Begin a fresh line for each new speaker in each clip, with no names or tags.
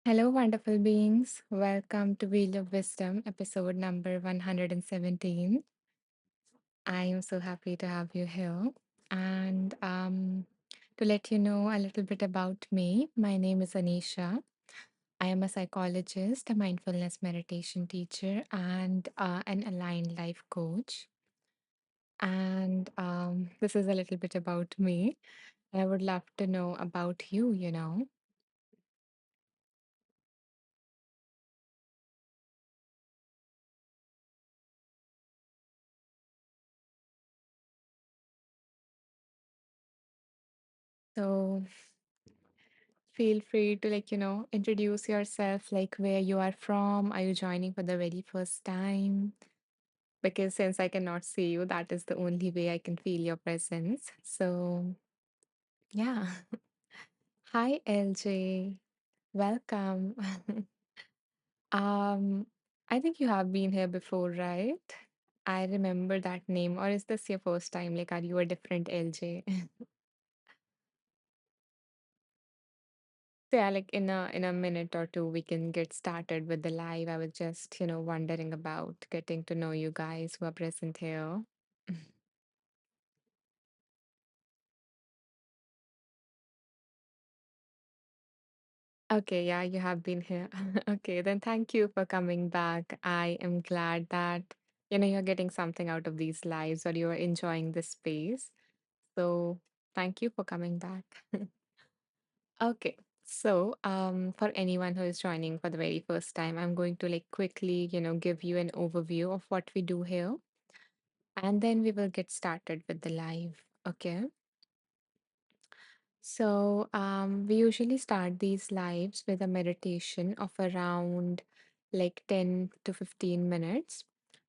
Hello, wonderful beings. Welcome to Wheel of Wisdom, episode number 117. I am so happy to have you here. And to let you know a little bit about me, my name is Anisha. I am a psychologist, a mindfulness meditation teacher, and an aligned life coach. And this is a little bit about me. I would love to know about you. So feel free to introduce yourself, like where you are from. Are you joining for the very first time? Because since I cannot see you, that is the only way I can feel your presence. So yeah. Hi, LJ. Welcome. um I think you have been here before, right? I remember that name. Or is this your first time? Like, are you a different LJ? So yeah, like in a minute or two, we can get started with the live. I was just, wondering about getting to know you guys who are present here. Okay, yeah, you have been here. Okay, then thank you for coming back. I am glad that, you're getting something out of these lives or you're enjoying this space. So thank you for coming back. Okay. So, for anyone who is joining for the very first time, I'm going to like quickly, give you an overview of what we do here. And then we will get started with the live. Okay. So, we usually start these lives with a meditation of around like 10 to 15 minutes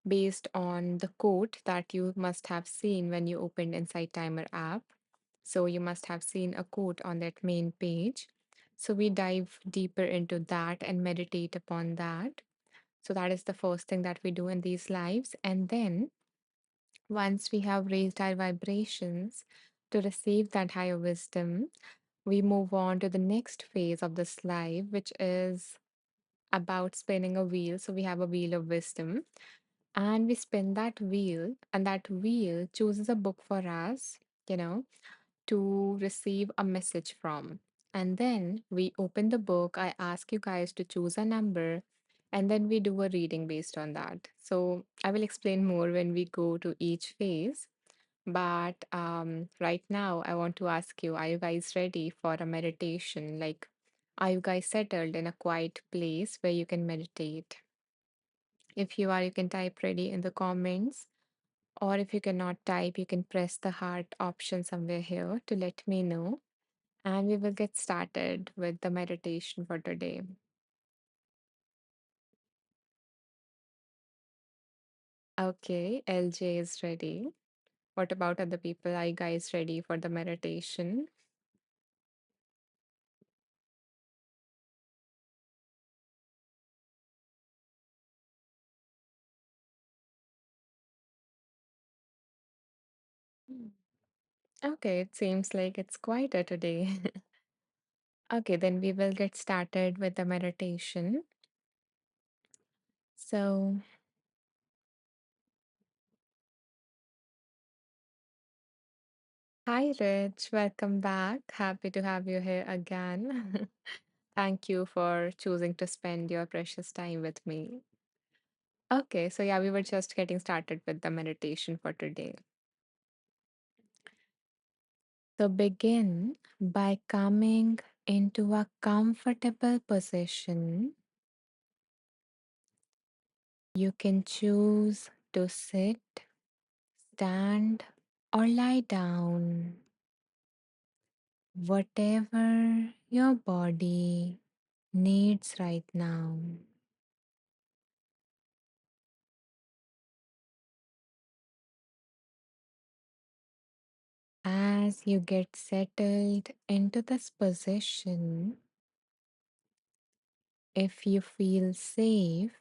based on the quote that you must have seen when you opened Insight Timer app. So, you must have seen a quote on that main page. So, we dive deeper into that and meditate upon that. So, that is the first thing that we do in these lives. And then once we have raised our vibrations to receive that higher wisdom, we move on to the next phase of this life, which is about spinning a wheel. So we have a wheel of wisdom, and we spin that wheel, and that wheel chooses a book for us, you know, to receive a message from. And then we open the book. I ask you guys to choose a number, and then we do a reading based on that. So I will explain more when we go to each phase. But right now, I want to ask you, are you guys ready for a meditation? Like, are you guys settled in a quiet place where you can meditate? If you are, you can type ready in the comments. Or if you cannot type, you can press the heart option somewhere here to let me know. And we will get started with the meditation for today. Okay, LJ is ready. What about other people? Are you guys ready for the meditation? Mm. Okay, it seems like it's quieter today. Okay, then we will get started with the meditation. So, hi, Rich. Welcome back. Happy to have you here again. Thank you for choosing to spend your precious time with me. Okay, so yeah, we were just getting started with the meditation for today. So, begin by coming into a comfortable position. You can choose to sit, stand, or lie down. Whatever your body needs right now. As you get settled into this position, if you feel safe,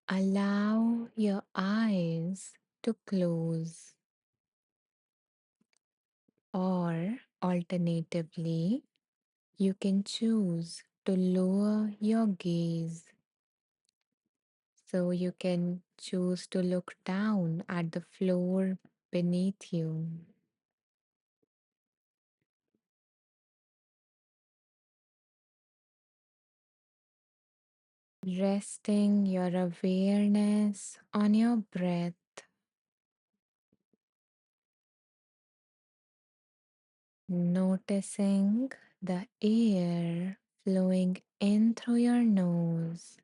allow your eyes to close, or alternatively, you can choose to lower your gaze so you can choose to look down at the floor beneath you. Resting your awareness on your breath, noticing the air flowing in through your nose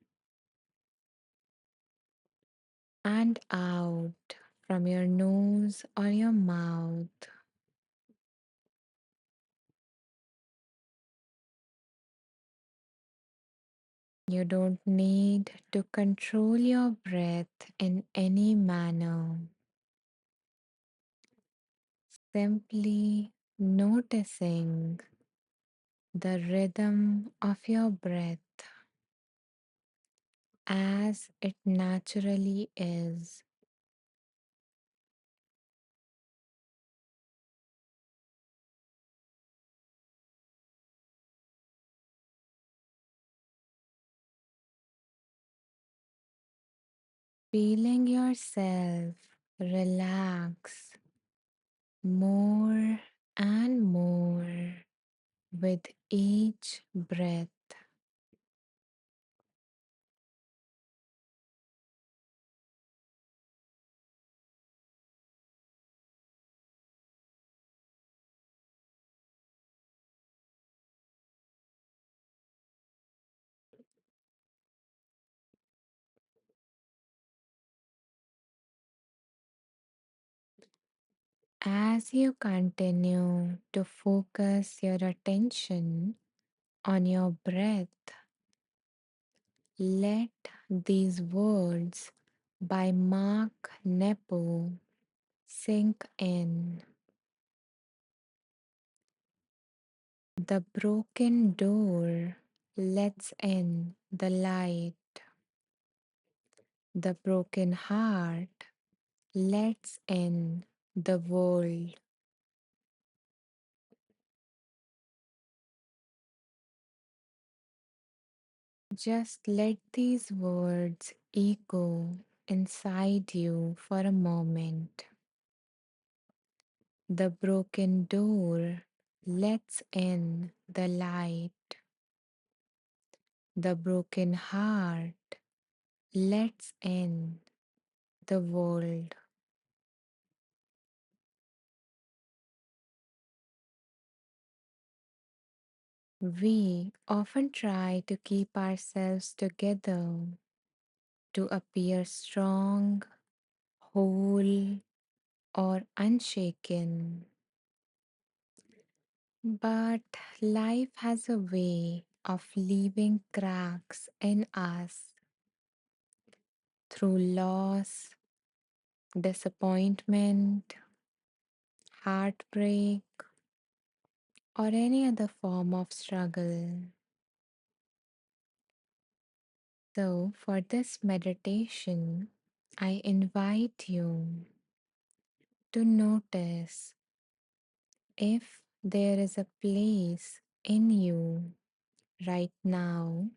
and out from your nose or your mouth. You don't need to control your breath in any manner. Simply noticing the rhythm of your breath as it naturally is. Feeling yourself relax more and more with each breath. As you continue to focus your attention on your breath, let these words by Mark Nepo sink in. The broken door lets in the light. The broken heart lets in the world. Just let these words echo inside you for a moment. The broken door lets in the light. The broken heart lets in the world. We often try to keep ourselves together, to appear strong, whole, or unshaken. But life has a way of leaving cracks in us through loss, disappointment, heartbreak, or any other form of struggle. So, for this meditation, I invite you to notice if there is a place in you right now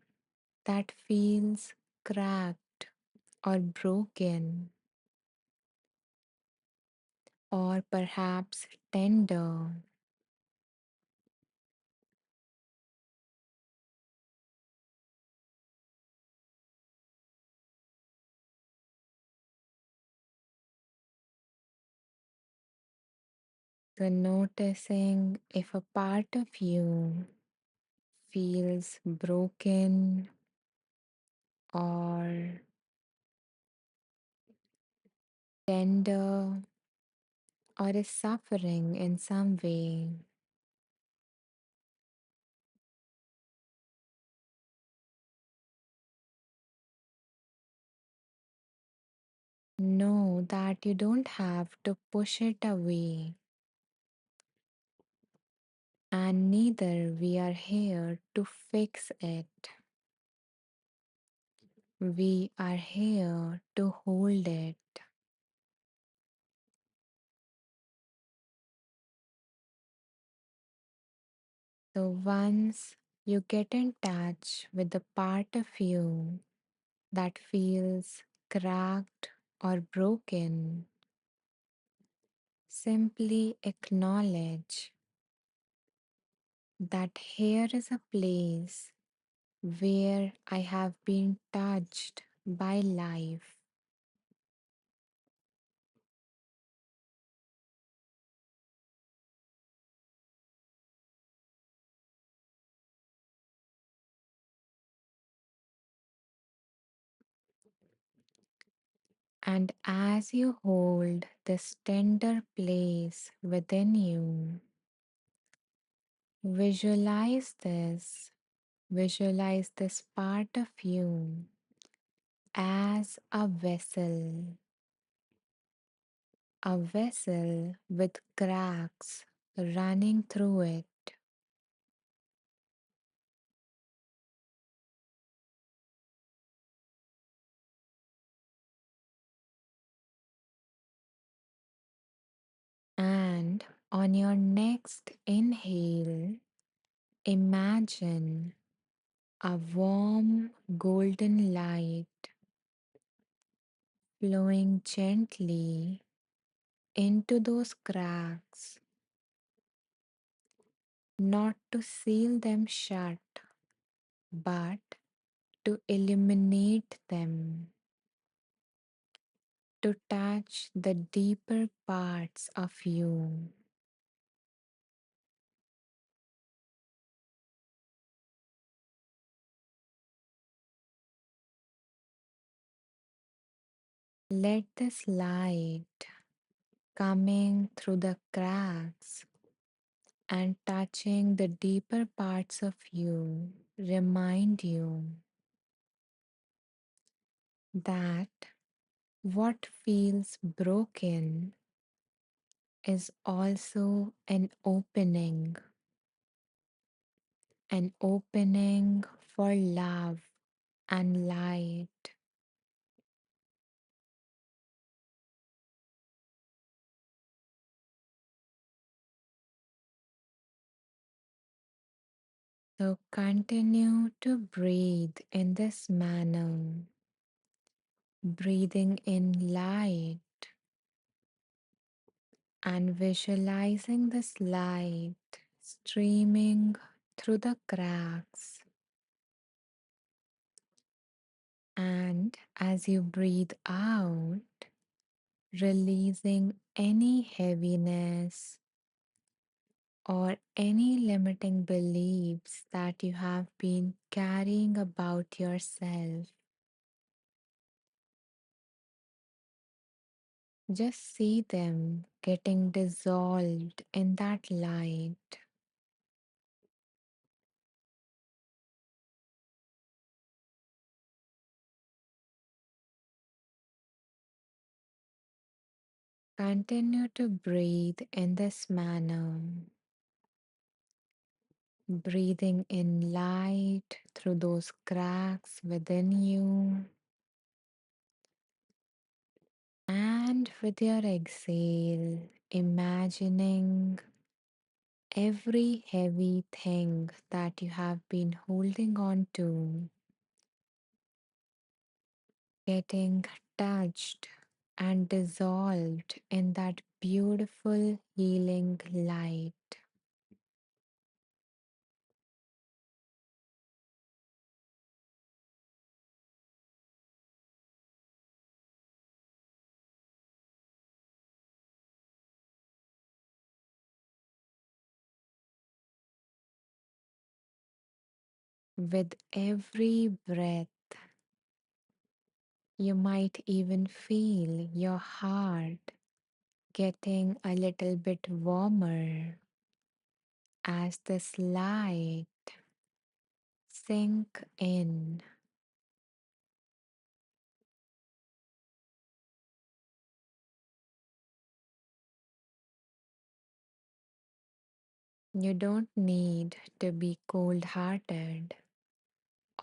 that feels cracked or broken, or perhaps tender. So, noticing if a part of you feels broken or tender or is suffering in some way. Know that you don't have to push it away, and neither we are here to fix it. We are here to hold it. So once You get in touch with the part of you that feels cracked or broken. Simply acknowledge that here is a place where I have been touched by life. And as you hold this tender place within you, visualize this. Visualize this part of you as a vessel with cracks running through it. And on your next inhale, imagine a warm golden light flowing gently into those cracks, not to seal them shut, but to illuminate them, to touch the deeper parts of you. Let this light coming through the cracks and touching the deeper parts of you remind you that what feels broken is also an opening for love and light. So continue to breathe in this manner, breathing in light and visualizing this light streaming through the cracks. And as you breathe out, releasing any heaviness or any limiting beliefs that you have been carrying about yourself. Just see them getting dissolved in that light. Continue to breathe in this manner, breathing in light through those cracks within you. And with your exhale, imagining every heavy thing that you have been holding on to getting touched and dissolved in that beautiful healing light. With every breath, you might even feel your heart getting a little bit warmer as this light sink in. You don't need to be cold hearted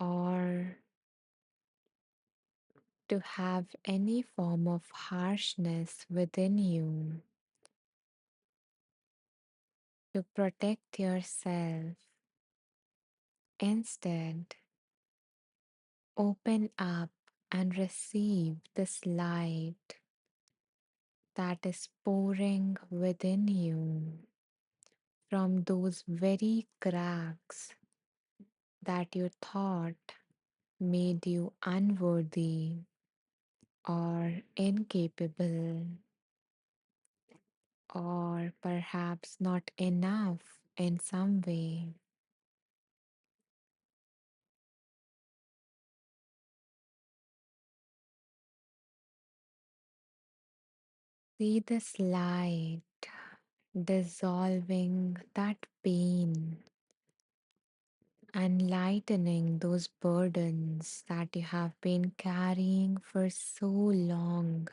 or to have any form of harshness within you to protect yourself Instead, open up and receive this light that is pouring within you from those very cracks that you thought made you unworthy or incapable or perhaps not enough in some way. See this light dissolving that pain and lightening those burdens that you have been carrying for so long.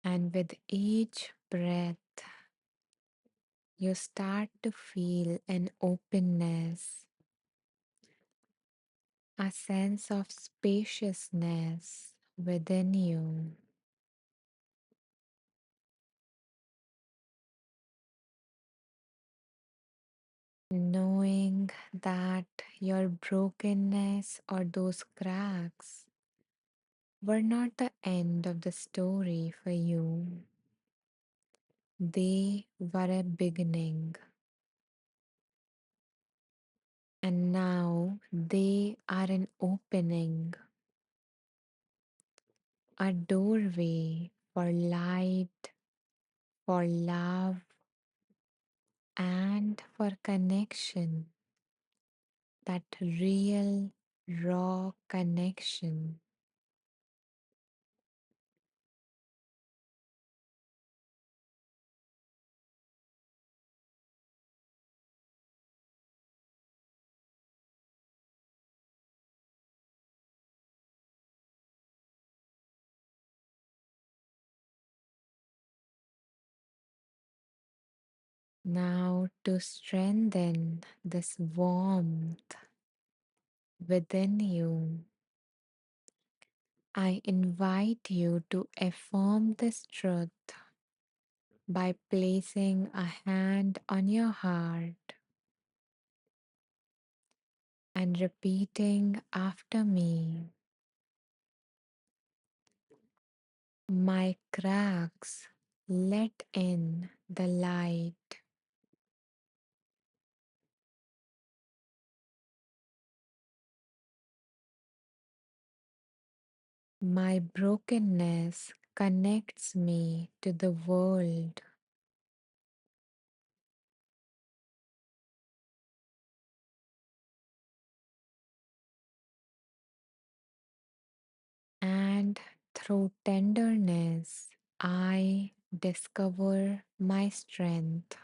And with each breath, you start to feel an openness, a sense of spaciousness within you, knowing that your brokenness or those cracks were not the end of the story for you. They were a beginning, and now they are an opening, a doorway for light, for love, and for connection, that real, raw connection. Now, to strengthen this warmth within you, I invite you to affirm this truth by placing a hand on your heart and repeating after me. My cracks let in the light. My brokenness connects me to the world, and through tenderness, I discover my strength.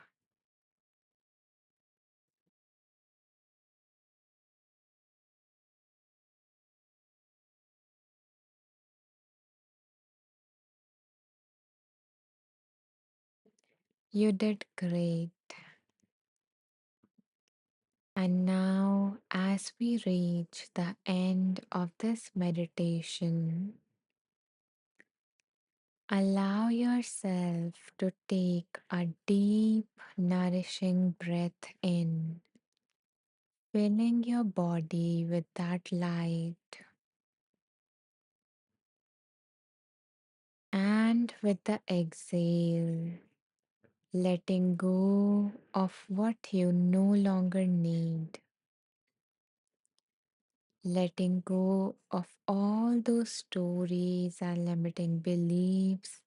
You did great. And now, as we reach the end of this meditation, allow yourself to take a deep, nourishing breath in, filling your body with that light. And with the exhale, letting go of what you no longer need, letting go of all those stories and limiting beliefs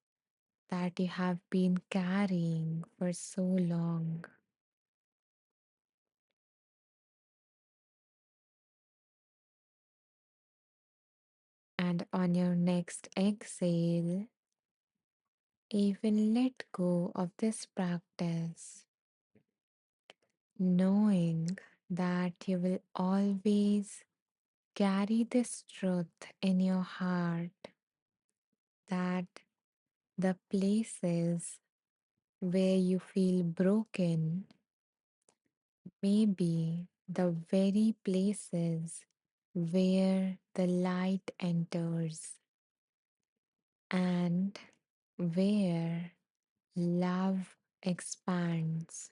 that you have been carrying for so long. And on your next exhale, even let go of this practice, knowing that you will always carry this truth in your heart that the places where you feel broken may be the very places where the light enters and where love expands.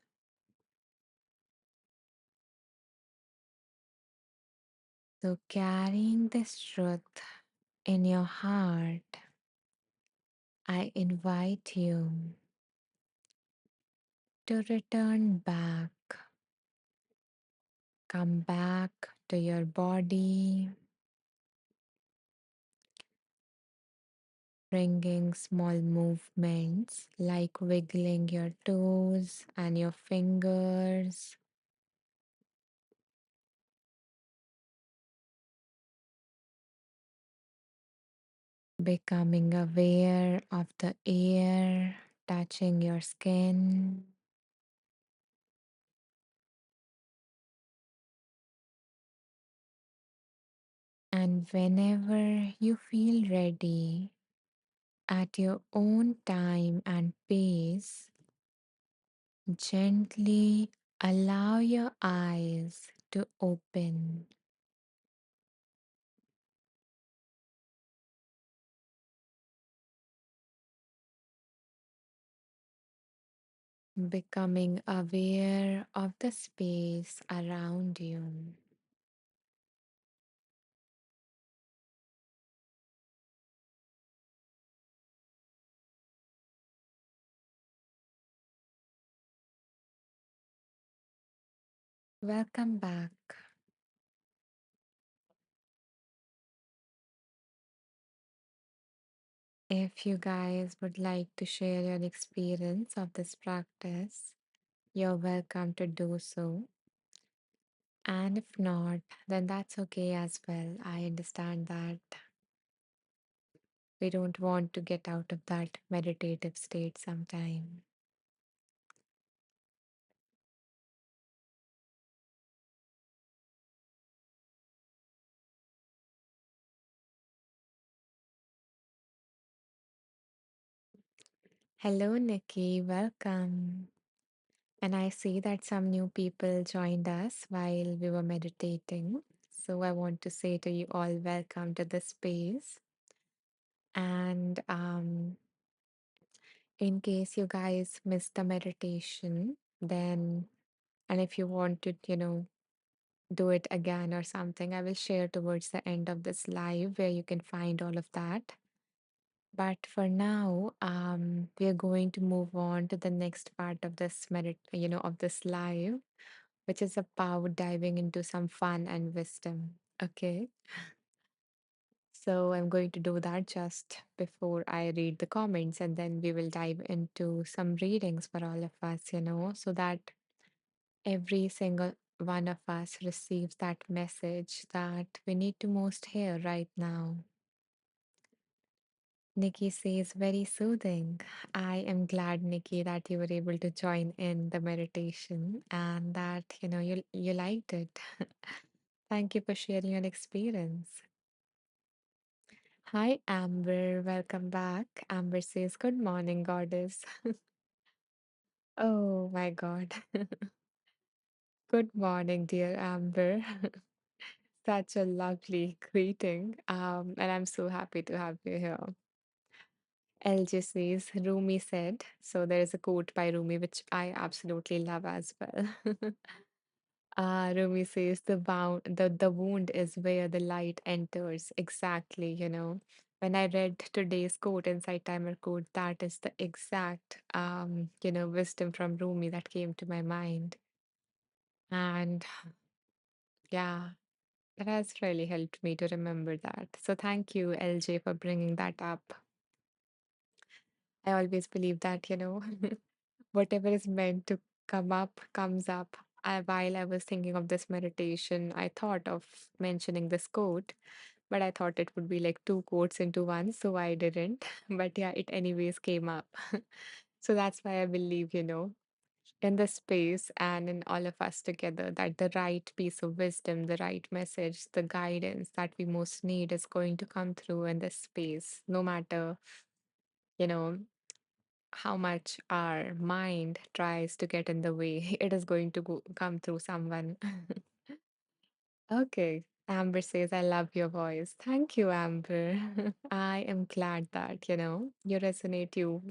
So, carrying this truth in your heart, I invite you to return back. Come back to your body, bringing small movements like wiggling your toes and your fingers, becoming aware of the air touching your skin. And whenever you feel ready, at your own time and pace, gently allow your eyes to open, becoming aware of the space around you. Welcome back. If you guys would like to share your experience of this practice, you're welcome to do so. And if not, then that's okay as well. I understand that we don't want to get out of that meditative state sometime. Hello, Nikki. Welcome. And I see that some new people joined us while we were meditating. So I want to say to you all, welcome to the space. And in case you guys missed the meditation, then, and if you want to, do it again or something, I will share towards the end of this live where you can find all of that. But for now, we are going to move on to the next part of this of this live, which is about diving into some fun and wisdom. Okay. So I'm going to do that just before I read the comments, and then we will dive into some readings for all of us, so that every single one of us receives that message that we need to most hear right now. Nikki says, very soothing. I am glad, Nikki, that you were able to join in the meditation and that, you liked it. Thank you for sharing your experience. Hi, Amber. Welcome back. Amber says, good morning, goddess. Oh my God. Good morning, dear Amber. Such a lovely greeting. And I'm so happy to have you here. LJ says, Rumi said, so there is a quote by Rumi which I absolutely love as well. Rumi says, the wound is where the light enters. Exactly, When I read today's quote inside Timer Code, that is the exact, wisdom from Rumi that came to my mind. And yeah, that has really helped me to remember that. So thank you, LJ, for bringing that up. I always believe that, whatever is meant to come up comes up. While I was thinking of this meditation, I thought of mentioning this quote, but I thought it would be like two quotes into one, so I didn't. But yeah, it anyways came up. So that's why I believe, in the space and in all of us together, that the right piece of wisdom, the right message, the guidance that we most need is going to come through in this space, no matter, you know, how much our mind tries to get in the way, it is going to come through someone. Okay. Amber says, I love your voice. Thank you, Amber. I am glad that, you resonate, you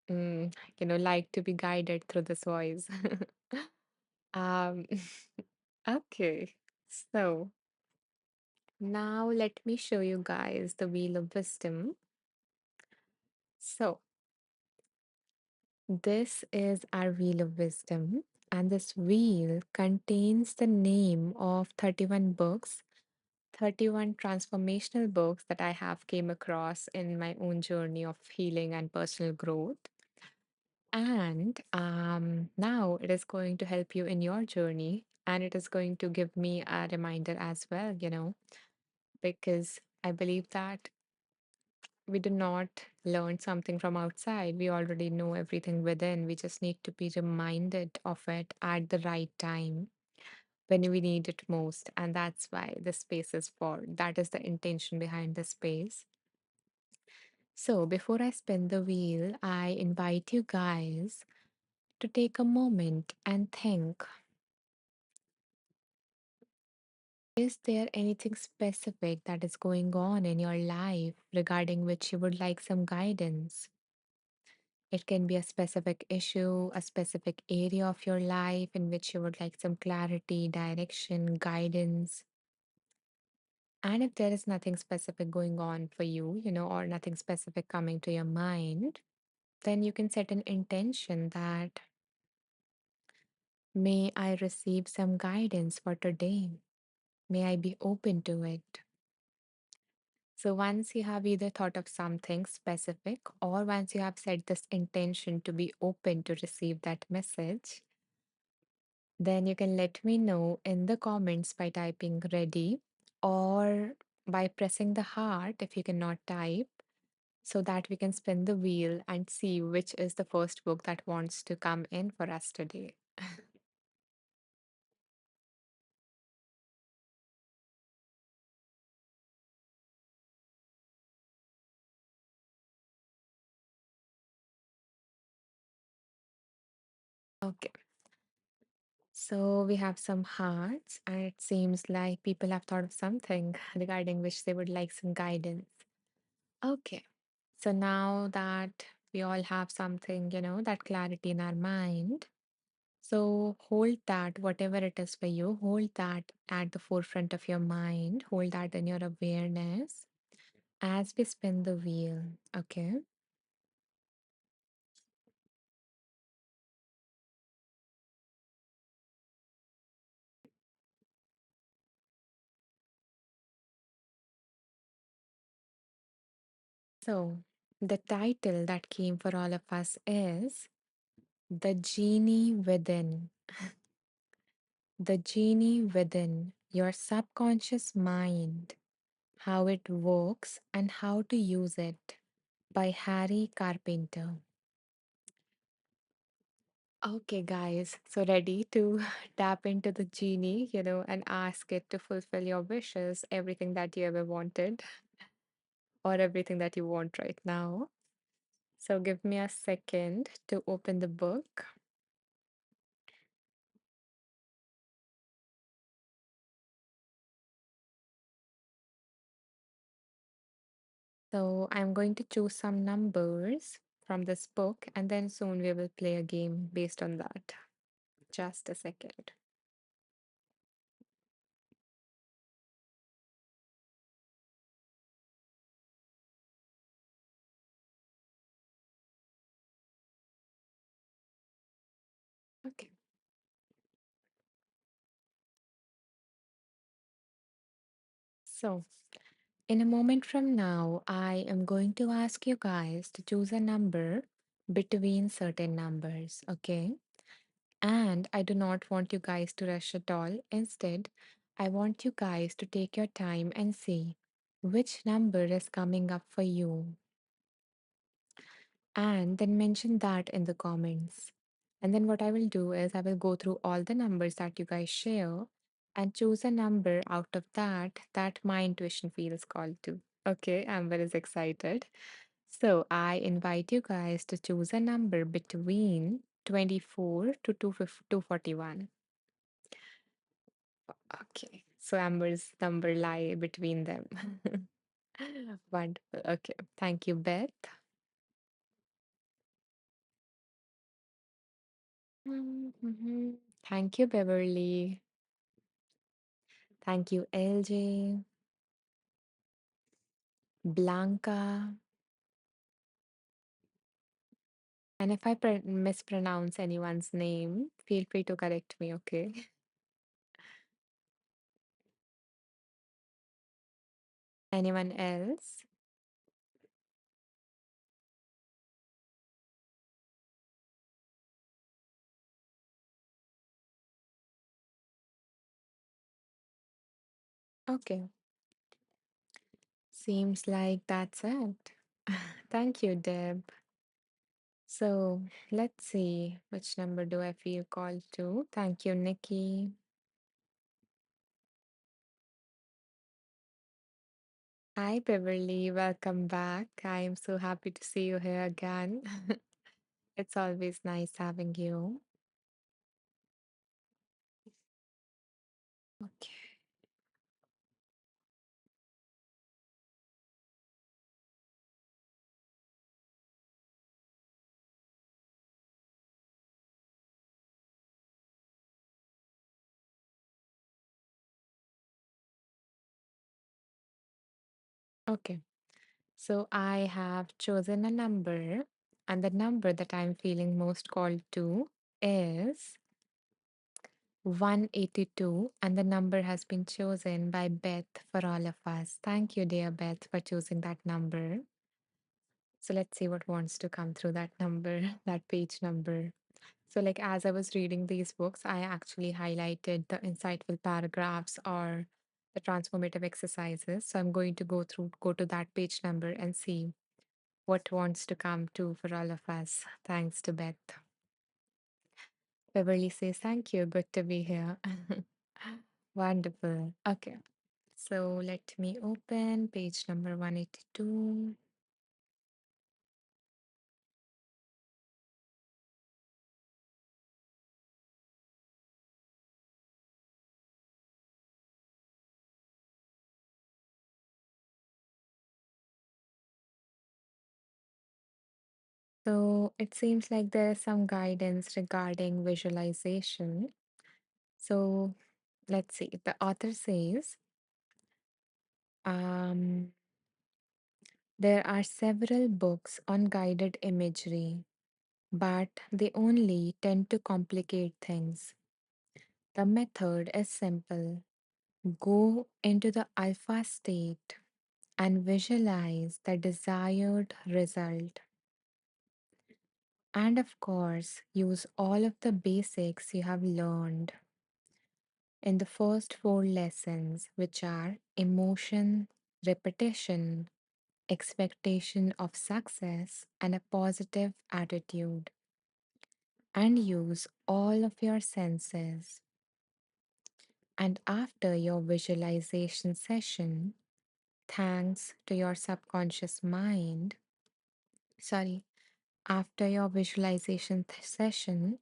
like to be guided through this voice. um, okay, so now let me show you guys the wheel of wisdom. So this is our wheel of wisdom, and this wheel contains the name of 31 books, 31 transformational books that I have came across in my own journey of healing and personal growth. And now it is going to help you in your journey, and it is going to give me a reminder as well, because I believe that we do not learn something from outside. We already know everything within. We just need to be reminded of it at the right time when we need it most. And that's why the space is for. That is the intention behind the space. So before I spin the wheel, I invite you guys to take a moment and think, is there anything specific that is going on in your life regarding which you would like some guidance? It can be a specific issue, a specific area of your life in which you would like some clarity, direction, guidance. And if there is nothing specific going on for you, or nothing specific coming to your mind, then you can set an intention that may I receive some guidance for today. May I be open to it. So once you have either thought of something specific or once you have set this intention to be open to receive that message, then you can let me know in the comments by typing ready or by pressing the heart if you cannot type so that we can spin the wheel and see which is the first book that wants to come in for us today. Okay, so we have some hearts, and it seems like people have thought of something regarding which they would like some guidance. Okay, so now that we all have something, that clarity in our mind, so hold that, whatever it is for you, hold that at the forefront of your mind, hold that in your awareness as we spin the wheel. Okay. So the title that came for all of us is The Genie Within. The Genie Within, your subconscious mind, how it works and how to use it, by Harry Carpenter. Okay, guys, so ready to tap into the genie, and ask it to fulfill your wishes, everything that you ever wanted, or everything that you want right now. So give me a second to open the book. So I'm going to choose some numbers from this book, and then soon we will play a game based on that. Just a second. Okay. So in a moment from now, I am going to ask you guys to choose a number between certain numbers, okay? And I do not want you guys to rush at all. Instead, I want you guys to take your time and see which number is coming up for you, and then mention that in the comments. And then what I will do is I will go through all the numbers that you guys share and choose a number out of that my intuition feels called to. Okay, I'm very excited. So I invite you guys to choose a number between 24 to 241. Okay, so Amber's number lie between them. Wonderful. Okay, thank you, Beth. Mhm. Thank you, Beverly. Thank you, LJ, Blanca. And if I mispronounce anyone's name, feel free to correct me, okay? Anyone else? Okay, seems like that's it. Thank you, Deb. So let's see, which number do I feel called to? Thank you, Nikki. Hi, Beverly. Welcome back. I am so happy to see you here again. It's always nice having you. Okay. Okay. So I have chosen a number, and the number that I'm feeling most called to is 182, and the number has been chosen by Beth for all of us. Thank you, dear Beth, for choosing that number. So let's see what wants to come through that number, that page number. So, like, as I was reading these books, I actually highlighted the insightful paragraphs or the transformative exercises. So, I'm going to go to that page number and see what wants to come to for all of us. Thanks to Beth. Beverly says, thank you. Good to be here. Wonderful. Okay. So, let me open page number 182. So, it seems like there is some guidance regarding visualization. So, let's see. The author says, um, there are several books on guided imagery, but they only tend to complicate things. The method is simple. Go into the alpha state and visualize the desired result. And of course, use all of the basics you have learned in the first four lessons, which are emotion, repetition, expectation of success, and a positive attitude. And use all of your senses. And after your visualization session, thanks to your subconscious mind, sorry, after your visualization session,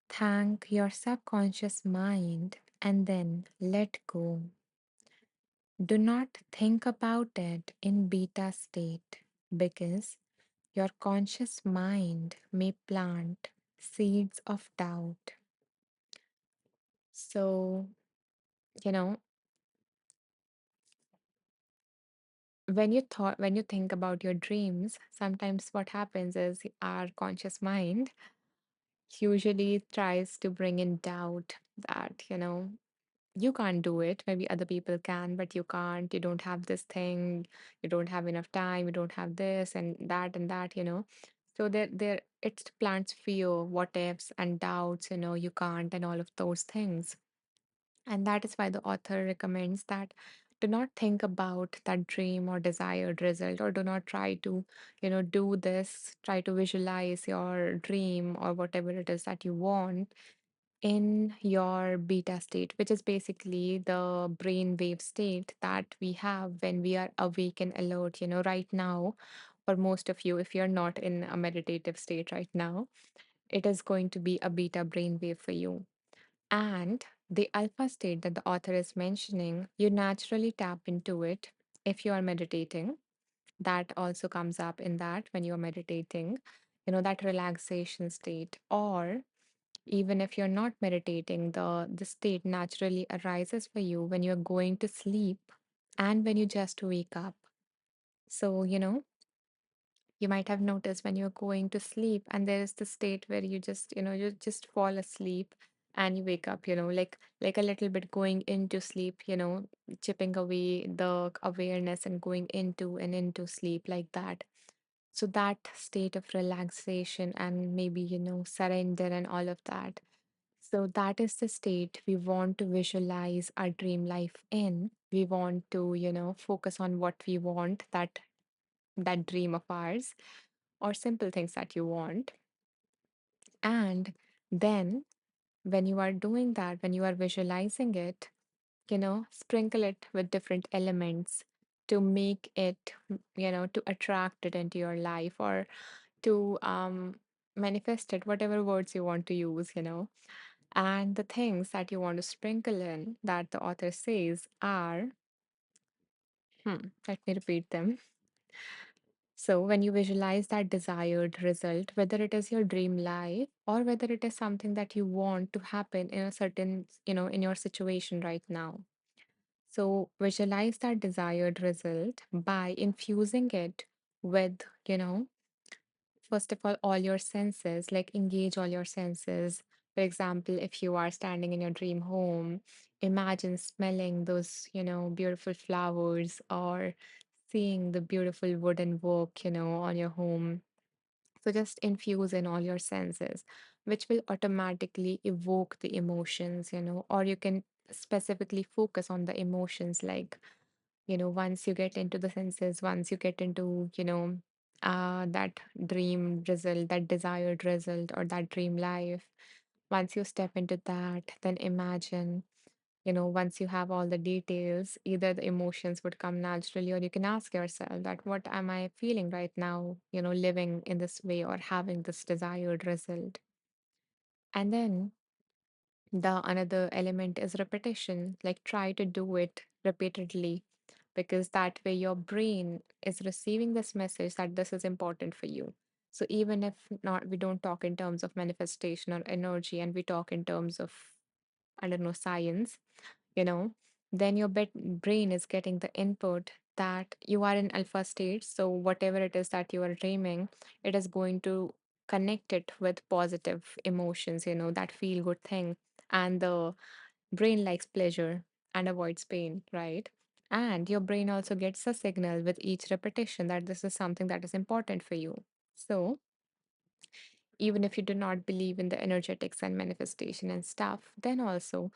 thank your subconscious mind and then let go. Do not think about it in beta state because your conscious mind may plant seeds of doubt. So, you know, when you think about your dreams, sometimes what happens is our conscious mind usually tries to bring in doubt that, you can't do it. Maybe other people can, but you can't. You don't have this thing. You don't have enough time. You don't have this and that. So there it plants fear, what ifs and doubts, you can't and all of those things. And that is why the author recommends that do not think about that dream or desired result, or do not try to, do this, try to visualize your dream or whatever it is that you want in your beta state, which is basically the brain wave state that we have when we are awake and alert, right now. For most of you, if you're not in a meditative state right now, it is going to be a beta brain wave for you. And the alpha state that the author is mentioning, you naturally tap into it if you are meditating. That also comes up in that when you're meditating, that relaxation state. Or Even if you're not meditating, the state naturally arises for you when you're going to sleep and when you just wake up. So, you might have noticed when you're going to sleep and there is the state where you just, you just fall asleep and you wake up, like a little bit going into sleep, chipping away the awareness and going into sleep like that. So that state of relaxation and maybe, surrender and all of that. So that is the state we want to visualize our dream life in. We want to, focus on what we want, that dream of ours, or simple things that you want. And then when you are doing that, when you are visualizing it, sprinkle it with different elements to make it, to attract it into your life, or to manifest it, whatever words you want to use, And the things that you want to sprinkle in that the author says are, let me repeat them. So, when you visualize that desired result, whether it is your dream life or whether it is something that you want to happen in a certain, in your situation right now. So, visualize that desired result by infusing it with, first of all your senses, like engage all your senses. For example, if you are standing in your dream home, imagine smelling those, beautiful flowers, or seeing the beautiful wooden work, on your home. So just infuse in all your senses, which will automatically evoke the emotions, or you can specifically focus on the emotions, like, once you get into the senses, once you get into, that dream result, that desired result, or that dream life, once you step into that, then imagine, once you have all the details, either the emotions would come naturally, or you can ask yourself that, what am I feeling right now, living in this way or having this desired result. And then the another element is repetition, like try to do it repeatedly, because that way your brain is receiving this message that this is important for you. So even if not, we don't talk in terms of manifestation or energy, and we talk in terms of, I don't know, science, you know, then your brain is getting the input that you are in alpha state. So whatever it is that you are dreaming, it is going to connect it with positive emotions, that feel good thing. And the brain likes pleasure and avoids pain, right? And your brain also gets a signal with each repetition that this is something that is important for you. So even if you do not believe in the energetics and manifestation and stuff, then also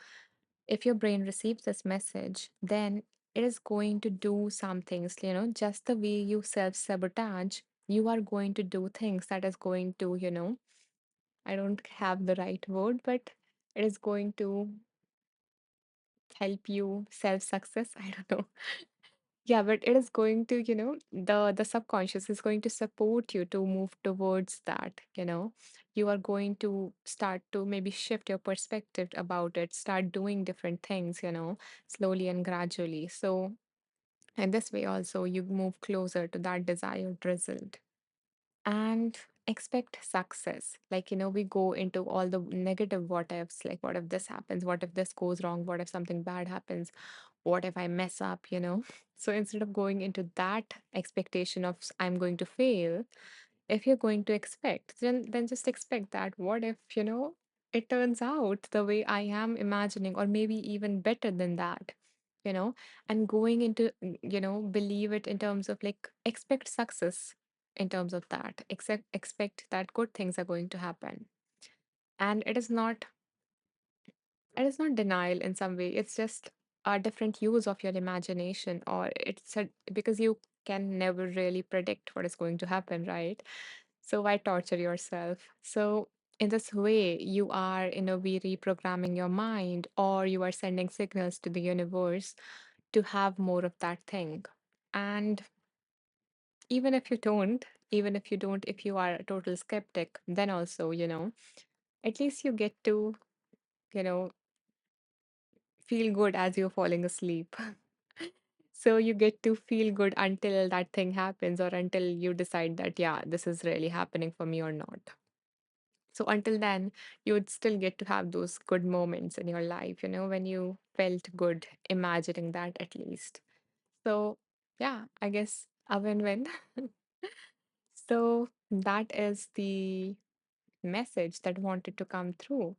if your brain receives this message, then it is going to do some things, just the way you self sabotage, you are going to do things that is going to, I don't have the right word, but it is going to help you self success. I don't know. Yeah, but it is going to, the subconscious is going to support you to move towards that, You are going to start to maybe shift your perspective about it, start doing different things, slowly and gradually. So, in this way also you move closer to that desired result. And expect success. Like, we go into all the negative what ifs, like what if this happens, what if this goes wrong, what if something bad happens, what if I mess up, So instead of going into that expectation of I'm going to fail, if you're going to expect, then just expect that what if, it turns out the way I am imagining, or maybe even better than that, you know, and going into, believe it in terms of like expect success in terms of that, expect that good things are going to happen. And it is not denial in some way. It's just a different use of your imagination, or because you can never really predict what is going to happen, right? So why torture yourself? So in this way, you are in a way reprogramming your mind, or you are sending signals to the universe to have more of that thing. And even if you don't, if you are a total skeptic, then also, at least you get to, you know, feel good as you're falling asleep. So you get to feel good until that thing happens, or until you decide that, yeah, this is really happening for me or not. So until then, you would still get to have those good moments in your life, when you felt good imagining that at least. So, yeah, I guess a win-win. So that is the message that wanted to come through.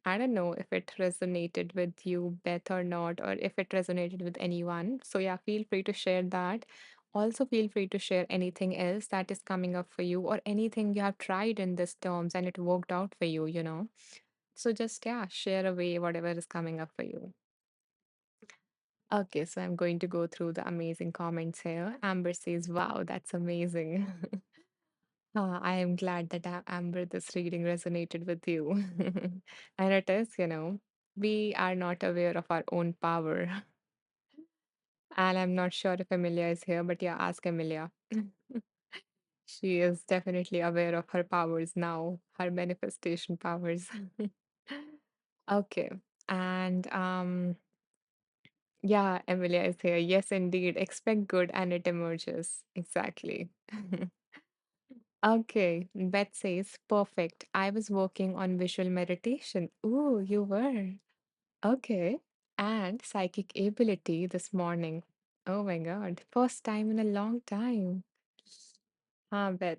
I don't know if it resonated with you, Beth, or not, or if it resonated with anyone. So, yeah, feel free to share that. Also, feel free to share anything else that is coming up for you or anything you have tried in this terms and it worked out for you. So, just, yeah, share away whatever is coming up for you. Okay, so I'm going to go through the amazing comments here. Amber says, wow, that's amazing. I am glad that Amber, this reading resonated with you. And it is, we are not aware of our own power. And I'm not sure if Amelia is here, but yeah, ask Amelia. She is definitely aware of her powers now, her manifestation powers. Okay. And yeah, Amelia is here. Yes, indeed. Expect good and it emerges. Exactly. Okay, Beth says, perfect. I was working on visual meditation. Ooh, you were. Okay. And psychic ability this morning. Oh my God. First time in a long time. Ah, Beth.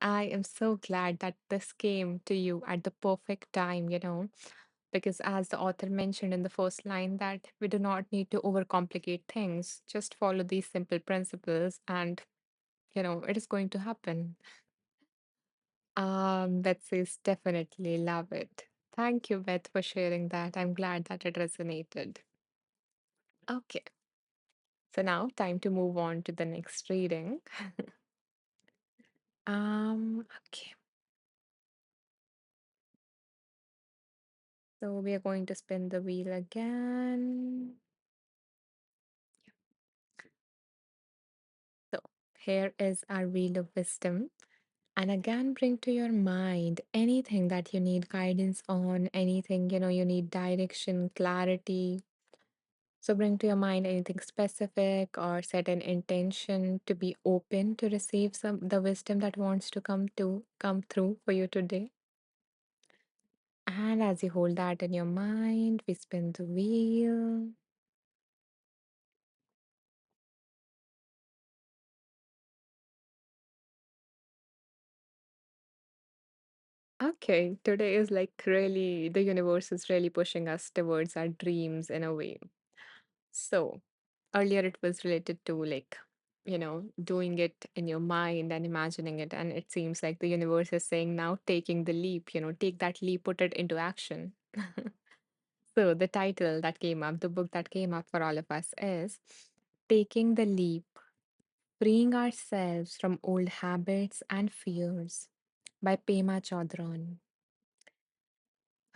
I am so glad that this came to you at the perfect time, because as the author mentioned in the first line, that we do not need to overcomplicate things. Just follow these simple principles and, it is going to happen. Beth says definitely love it. Thank you, Beth, for sharing that. I'm glad that it resonated. Okay, so now time to move on to the next reading. Okay, so we are going to spin the wheel again. So here is our wheel of wisdom. And again, bring to your mind anything that you need guidance on, anything you need direction, clarity. So bring to your mind anything specific or set an intention to be open to receive some the wisdom that wants to come through for you today. And as you hold that in your mind, we spin the wheel. Okay, today is like really the universe is really pushing us towards our dreams in a way. So earlier it was related to like, doing it in your mind and imagining it. And it seems like the universe is saying now taking the leap, take that leap, put it into action. So the title that came up, the book that came up for all of us is Taking the Leap, Freeing Ourselves from Old Habits and Fears by Pema Chodron.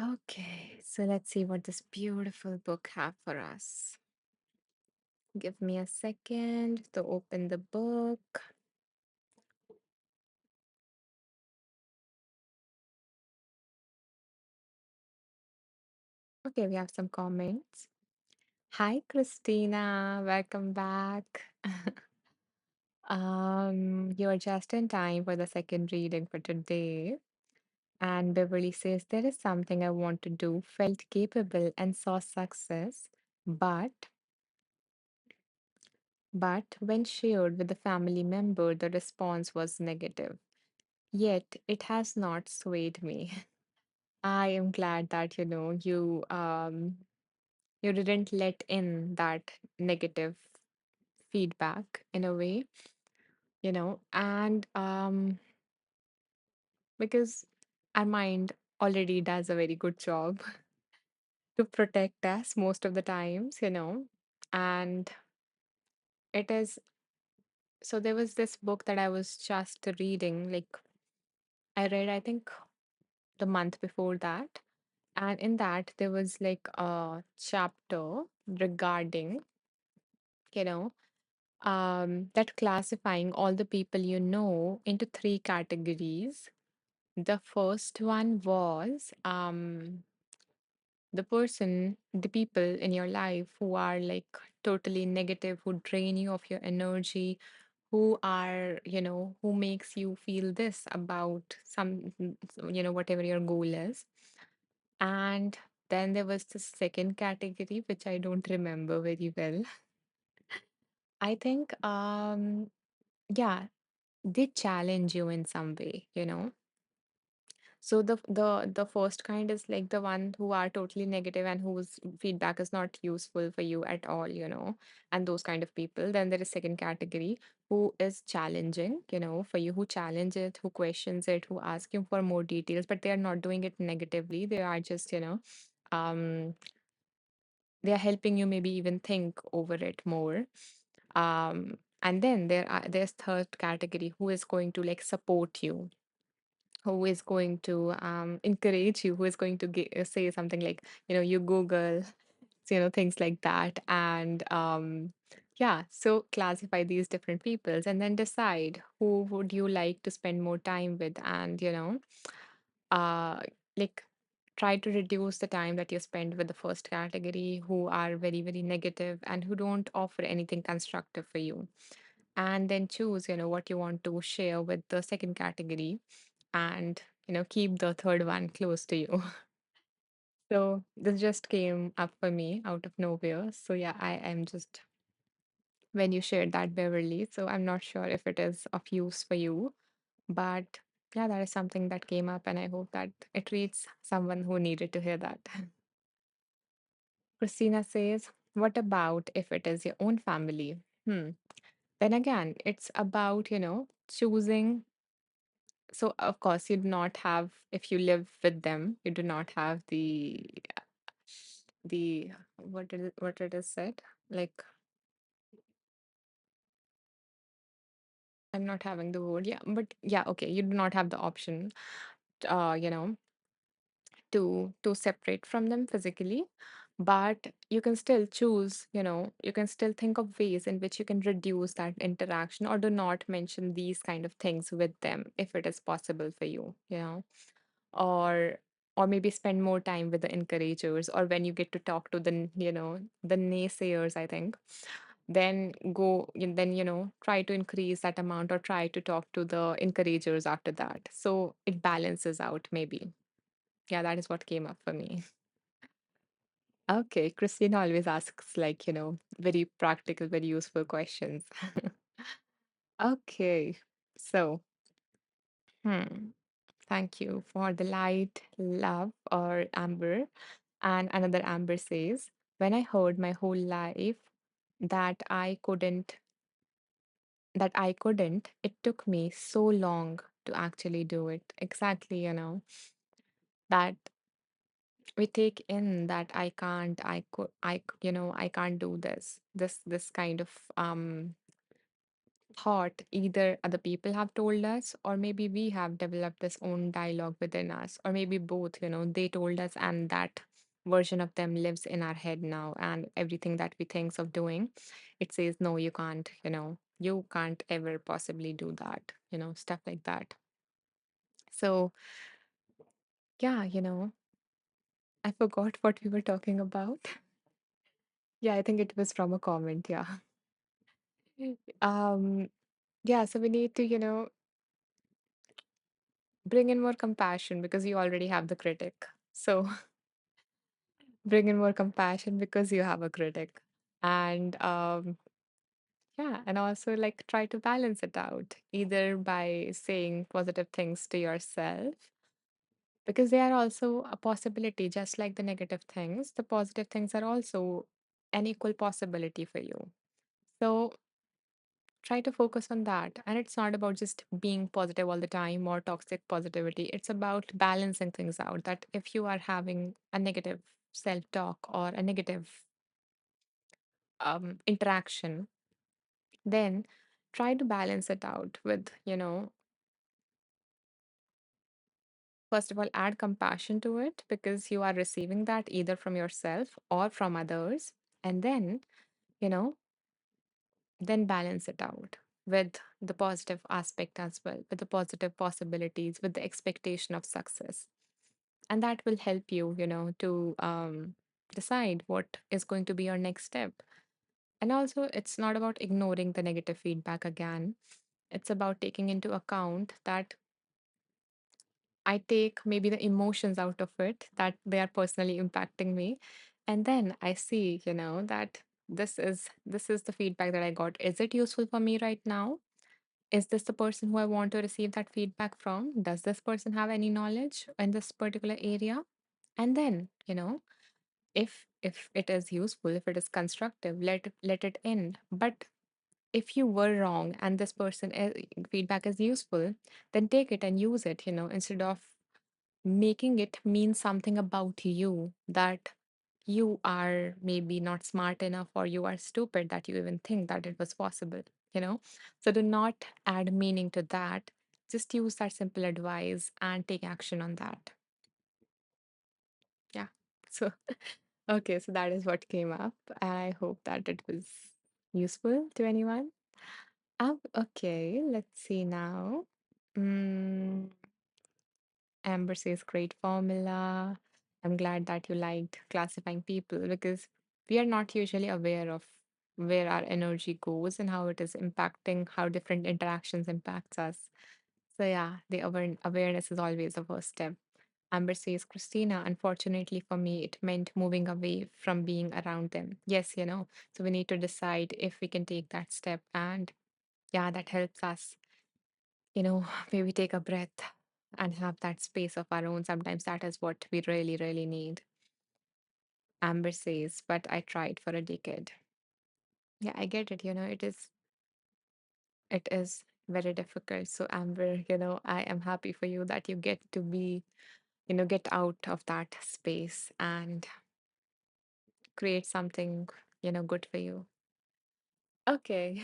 Okay, so let's see what this beautiful book have for us. Give me a second to open the book. Okay, we have some comments. Hi, Christina. Welcome back. You're just in time for the second reading for today. And Beverly says, there is something I want to do, felt capable and saw success, but when shared with a family member, the response was negative. Yet it has not swayed me. I am glad that you didn't let in that negative feedback in a way, and because our mind already does a very good job to protect us most of the times. And it is so there was this book that I was just reading, like I read, I think, the month before that. And in that, there was like a chapter regarding, you know, that classifying all the people into three categories. The first one was the people in your life who are like totally negative, who drain you of your energy, who are, who makes you feel this about whatever your goal is. And then there was the second category, which I don't remember very well. I think, yeah, they challenge you in some way. So the first kind is like the one who are totally negative and whose feedback is not useful for you at all, and those kind of people. Then there is second category who is challenging, for you, who challenge it, who questions it, who ask you for more details, but they are not doing it negatively. They are just, um, they are helping you maybe even think over it more. And then there's third category who is going to like support you, who is going to encourage you, who is going to say something like, you Google, things like that. And yeah, so classify these different peoples and then decide who would you like to spend more time with. And, uh, like try to reduce the time that you spend with the first category, who are very, very negative and who don't offer anything constructive for you. And then choose, what you want to share with the second category, and keep the third one close to you. So this just came up for me out of nowhere. So yeah, I am just when you shared that, Beverly. So I'm not sure if it is of use for you, but yeah, that is something that came up, and I hope that it reaches someone who needed to hear that. Christina says, "What about if it is your own family?" Then again, it's about, choosing. So of course you do not have, if you live with them, you do not have the what it is said, like, I'm not having the word, yeah, but yeah, okay, you do not have the option, uh you know to separate from them physically, but you can still choose, you can still think of ways in which you can reduce that interaction, or do not mention these kind of things with them if it is possible for you, or maybe spend more time with the encouragers, or when you get to talk to the naysayers, I think, then try to increase that amount, or try to talk to the encouragers after that, so it balances out maybe. Yeah, that is what came up for me. Okay, Christina always asks, like, very practical, very useful questions. Okay, so hmm thank you for the light, love, or amber. And another amber says, when I heard my whole life that I couldn't, it took me so long to actually do it. Exactly, that we take in that I can't do this kind of thought. Either other people have told us, or maybe we have developed this own dialogue within us, or maybe both, they told us, and that version of them lives in our head now, and everything that we thinks of doing, it says, no, you can't ever possibly do that, stuff like that. So yeah, I forgot what we were talking about. Yeah, I think it was from a comment, yeah. um yeah, so we need to bring in more compassion, because you already have the critic. So bring in more compassion because you have a critic. And yeah, and also like try to balance it out, either by saying positive things to yourself, because they are also a possibility, just like the negative things. The positive things are also an equal possibility for you. So try to focus on that. And it's not about just being positive all the time or toxic positivity. It's about balancing things out. That if you are having a negative self talk or a negative interaction, then try to balance it out with, first of all, add compassion to it, because you are receiving that either from yourself or from others. And you know, then balance it out with the positive aspect as well, with the positive possibilities, with the expectation of success. And that will help you, to decide what is going to be your next step. And also, it's not about ignoring the negative feedback again. It's about taking into account that I take maybe the emotions out of it, that they are personally impacting me. And then I see, that this is the feedback that I got. Is it useful for me right now? Is this the person who I want to receive that feedback from? Does this person have any knowledge in this particular area? And then, if it is useful, if it is constructive, let it in. But if you were wrong and this person feedback is useful, then take it and use it, instead of making it mean something about you, that you are maybe not smart enough or you are stupid that you even think that it was possible, you know? So do not add meaning to that. Just use that simple advice and take action on that. Yeah. So, okay, so that is what came up. I hope that it was useful to anyone. Okay, let's see now. Mm, Amber says, great formula. I'm glad that you liked classifying people because we are not usually aware of where our energy goes and how it is impacting, how different interactions impacts us. So yeah, the awareness is always the first step. Amber says, Christina, unfortunately for me, it meant moving away from being around them. Yes, so we need to decide if we can take that step. And yeah, that helps us, maybe take a breath and have that space of our own. Sometimes that is what we really, really need. Amber says, but I tried for a decade. Yeah, I get it. It is very difficult. So, Amber, I am happy for you that you get to be, get out of that space and create something, good for you. Okay.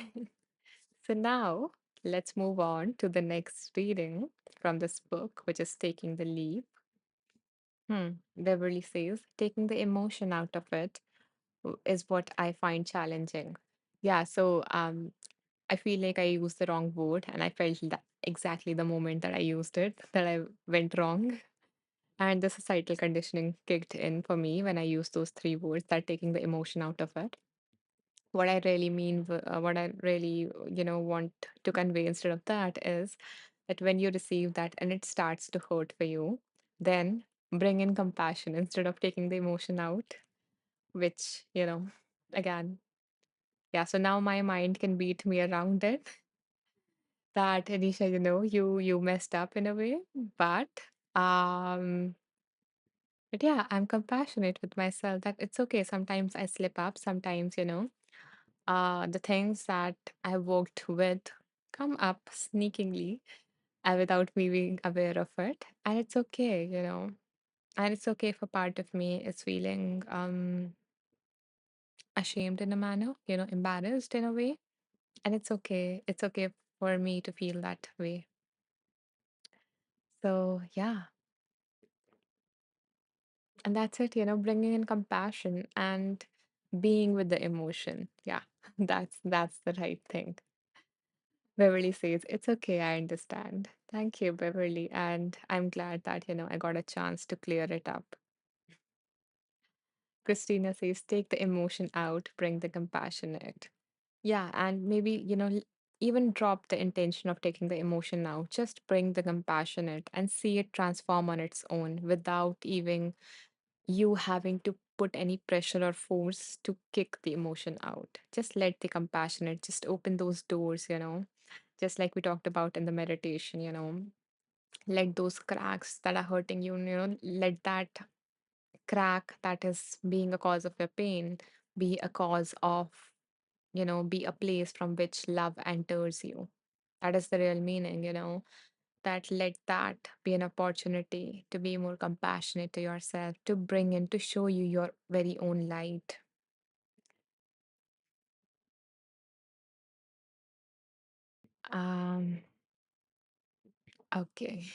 So now let's move on to the next reading from this book, which is Taking the Leap. Beverly says, taking the emotion out of it is what I find challenging. Yeah, so I feel like I used the wrong word, and I felt that exactly the moment that I used it that I went wrong. And the societal conditioning kicked in for me when I used those three words, that taking the emotion out of it. What I really mean, what I really, want to convey instead of that is that when you receive that and it starts to hurt for you, then bring in compassion instead of taking the emotion out, which, again, yeah. So now my mind can beat me around it that Anisha, you messed up in a way, but um, but yeah, I'm compassionate with myself that it's okay. Sometimes I slip up. Sometimes, the things that I worked with come up sneakingly without me being aware of it. And it's okay, And it's okay if a part of me is feeling ashamed in a manner, embarrassed in a way. And it's okay. It's okay for me to feel that way. So, yeah. And that's it, bringing in compassion and being with the emotion. Yeah, that's the right thing. Beverly says, it's okay, I understand. Thank you, Beverly. And I'm glad that, I got a chance to clear it up. Christina says, take the emotion out, bring the compassion in. Yeah, and maybe, even drop the intention of taking the emotion out. Just bring the compassionate and see it transform on its own without even you having to put any pressure or force to kick the emotion out. Just let the compassionate just open those doors, just like we talked about in the meditation, let those cracks that are hurting you, let that crack that is being a cause of your pain be a cause of, be a place from which love enters you. That is the real meaning, that let that be an opportunity to be more compassionate to yourself, to bring in, to show you your very own light. Um, okay.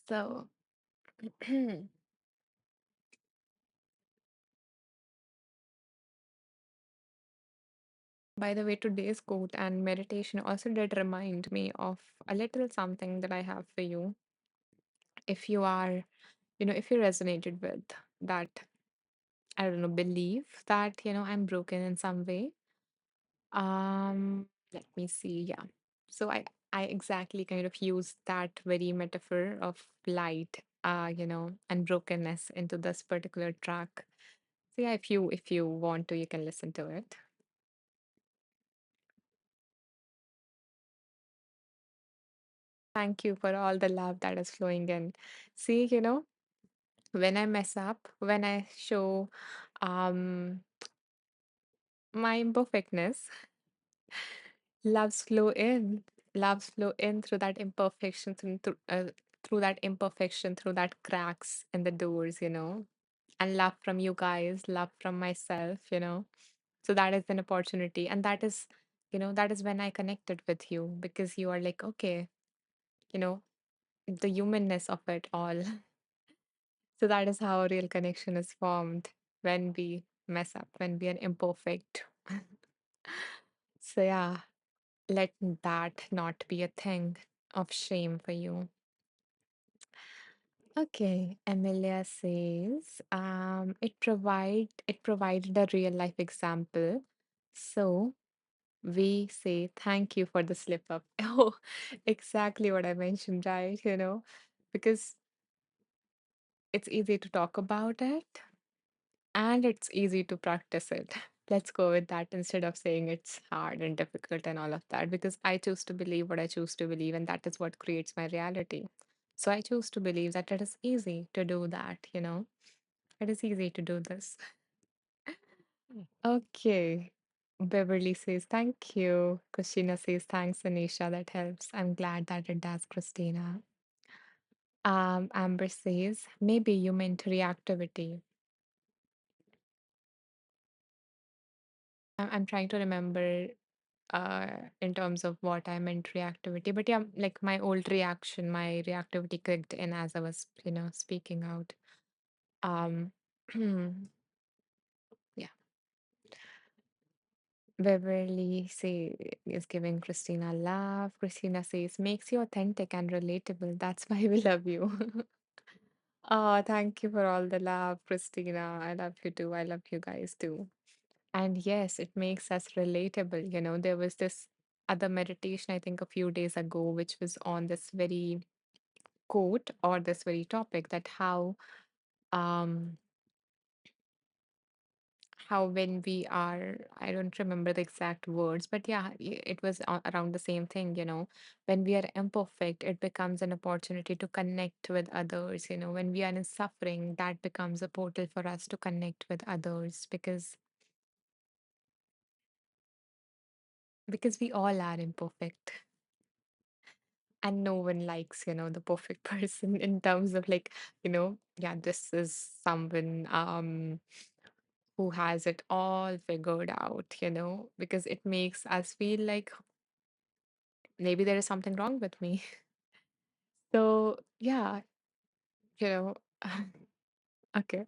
So, by the way, today's quote and meditation also did remind me of a little something that I have for you. If you are, if you resonated with that, I don't know, believe that, I'm broken in some way. Let me see. Yeah. So I exactly kind of use that very metaphor of light, and brokenness into this particular track. So yeah, if you want to, you can listen to it. Thank you for all the love that is flowing in. See, when I mess up, when I show um my imperfectness, loves flow in. Loves flow in through that imperfection, through that imperfection, through that cracks in the doors, and love from you guys, love from myself, So that is an opportunity. And that is when I connected with you because you are like, okay, you know, the humanness of it all. So that is how a real connection is formed when we mess up, when we are imperfect. So yeah, let that not be a thing of shame for you. Okay, Emilia says, it provided a real life example. So we say thank you for the slip up. Oh, exactly what I mentioned, right? Because it's easy to talk about it and it's easy to practice it. Let's go with that instead of saying it's hard and difficult and all of that, because I choose to believe what I choose to believe, and that is what creates my reality. So I choose to believe that it is easy to do that. It is easy to do this. Okay. Beverly says, thank you. Christina says, thanks, Anisha. That helps. I'm glad that it does, Christina. Amber says, maybe you meant reactivity. I'm trying to remember in terms of what I meant reactivity. But yeah, like my reactivity kicked in as I was, speaking out. Um, yeah. Beverly say is giving Christina love. Christina says makes you authentic and relatable. That's why we love you. Oh, thank you for all the love, Christina. I love you too. I love you guys too. And yes, it makes us relatable. There was this other meditation, I think, a few days ago, which was on this very quote or this very topic that um how when we are, I don't remember the exact words, but yeah, it was around the same thing. When we are imperfect, it becomes an opportunity to connect with others. When we are in suffering, that becomes a portal for us to connect with others because we all are imperfect and no one likes the perfect person in terms of like, yeah, this is someone who has it all figured out, because it makes us feel like maybe there is something wrong with me. So, yeah, you know, okay.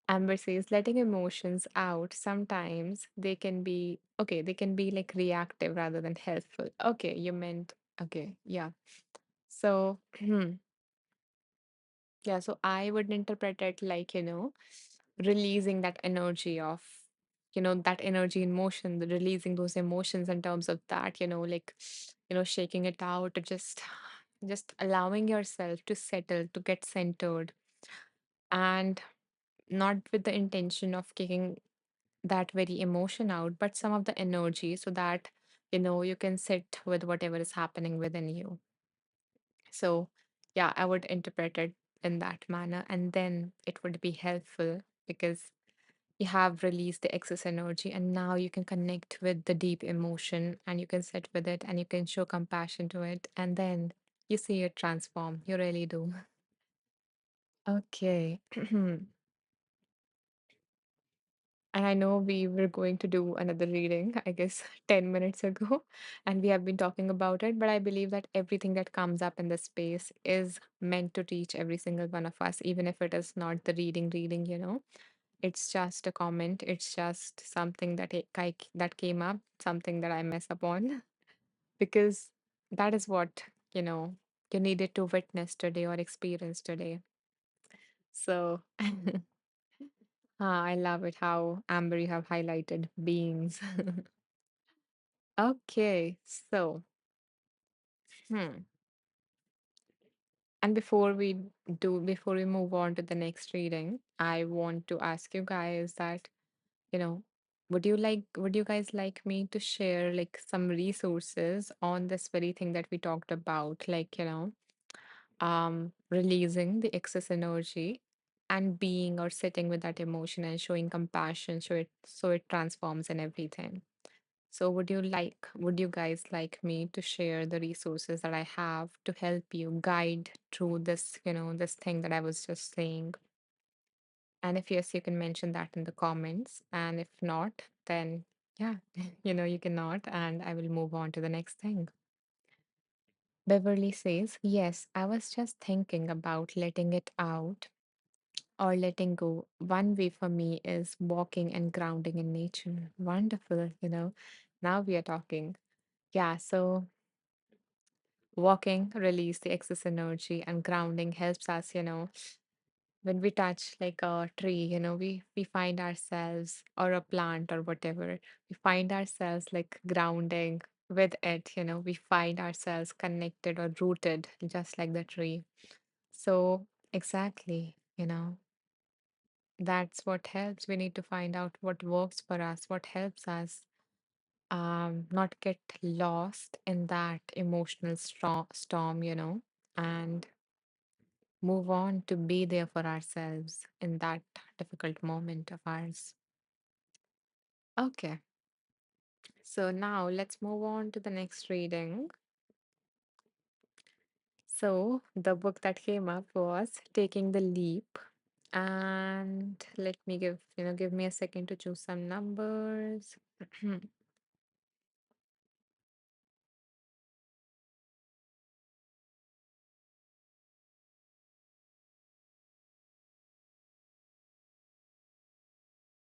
Amber says letting emotions out sometimes they can be like reactive rather than helpful. Okay, you meant, okay, yeah. So, yeah, so I would interpret it like, releasing that energy of, that energy in motion, releasing those emotions in terms of that, like, shaking it out, or just allowing yourself to settle, to get centered, and not with the intention of kicking that very emotion out, but some of the energy so that, you can sit with whatever is happening within you. So, yeah, I would interpret it in that manner. And then it would be helpful because you have released the excess energy and now you can connect with the deep emotion and you can sit with it and you can show compassion to it. And then you see it transform. You really do. Okay. And I know we were going to do another reading, I guess 10 minutes ago, and we have been talking about it. But I believe that everything that comes up in this space is meant to reach every single one of us, even if it is not the reading. It's just a comment, it's just something that came up, something that I mess up on, because that is what, you know, you needed to witness today or experience today. So, I love it how Amber you have highlighted beings. Okay, so hmm. And before we move on to the next reading, I want to ask you guys that, you know, would you guys like me to share like some resources on this very thing that we talked about, like, releasing the excess energy and being or sitting with that emotion and showing compassion so it transforms and everything. So would you guys like me to share the resources that I have to help you guide through this, this thing that I was just saying? And if yes, you can mention that in the comments. And if not, then yeah, you cannot, and I will move on to the next thing. Beverly says, yes, I was just thinking about letting it out or letting go. One way for me is walking and grounding in nature. Wonderful. Now we are talking. Yeah, so walking release the excess energy and grounding helps us, when we touch like a tree, we find ourselves or a plant or whatever, we find ourselves like grounding with it, we find ourselves connected or rooted just like the tree. So exactly, that's what helps. We need to find out what works for us, what helps us not get lost in that emotional storm, and move on to be there for ourselves in that difficult moment of ours. Okay, so now let's move on to the next reading. So, the book that came up was Taking the Leap. And let me give me a second to choose some numbers.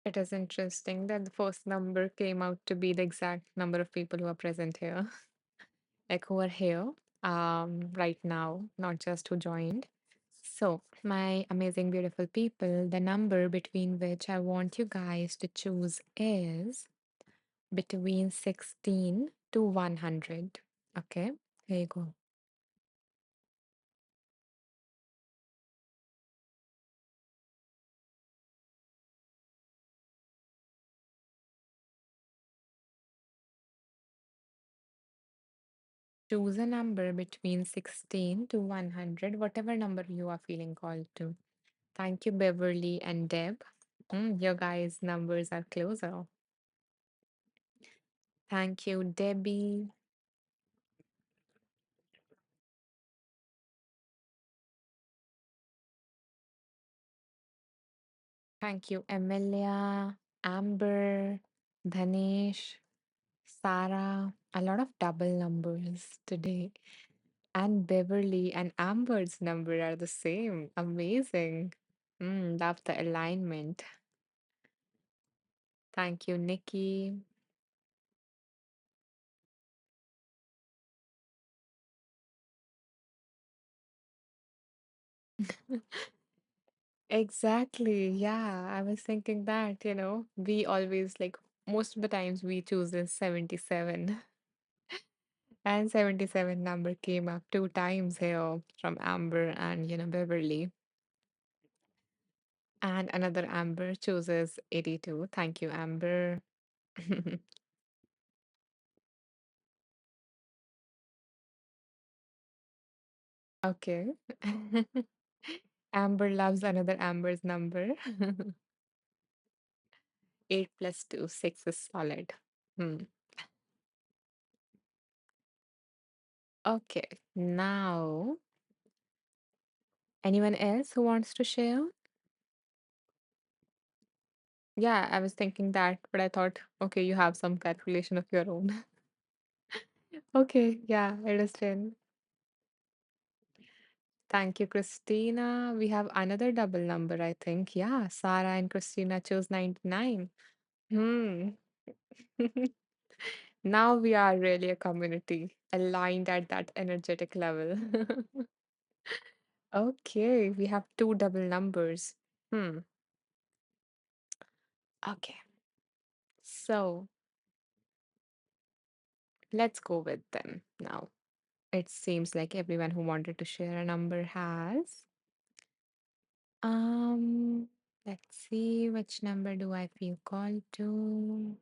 It is interesting that the first number came out to be the exact number of people who are present here, like who are here right now, not just who joined. So, my amazing, beautiful people, the number between which I want you guys to choose is between 16 to 100. Okay, here you go. Choose a number between 16 to 100, whatever number you are feeling called to. Thank you, Beverly and Deb. Your guys' numbers are closer. Thank you, Debbie. Thank you, Emilia, Amber, Dhanesh, Sarah. A lot of double numbers today. And Beverly and Amber's number are the same. Amazing. Love the alignment. Thank you, Nikki. Exactly. Yeah, I was thinking that, we always like most of the times we choose this 77. And 77 number came up two times here from Amber and, Beverly. And another Amber chooses 82. Thank you, Amber. Okay. Amber loves another Amber's number. 8 plus 2, 6 is solid. Hmm. Okay. Now, anyone else who wants to share? Yeah, I was thinking that, but I thought, okay, you have some calculation of your own. Okay, yeah, it is 10. Thank you, Christina. We have another double number, I think. Yeah, Sarah and Christina chose 99. Hmm. Now we are really a community aligned at that energetic level. Okay, we have two double numbers. Hmm. Okay, so let's go with them now. It seems like everyone who wanted to share a number has. Um, let's see, which number do I feel called to?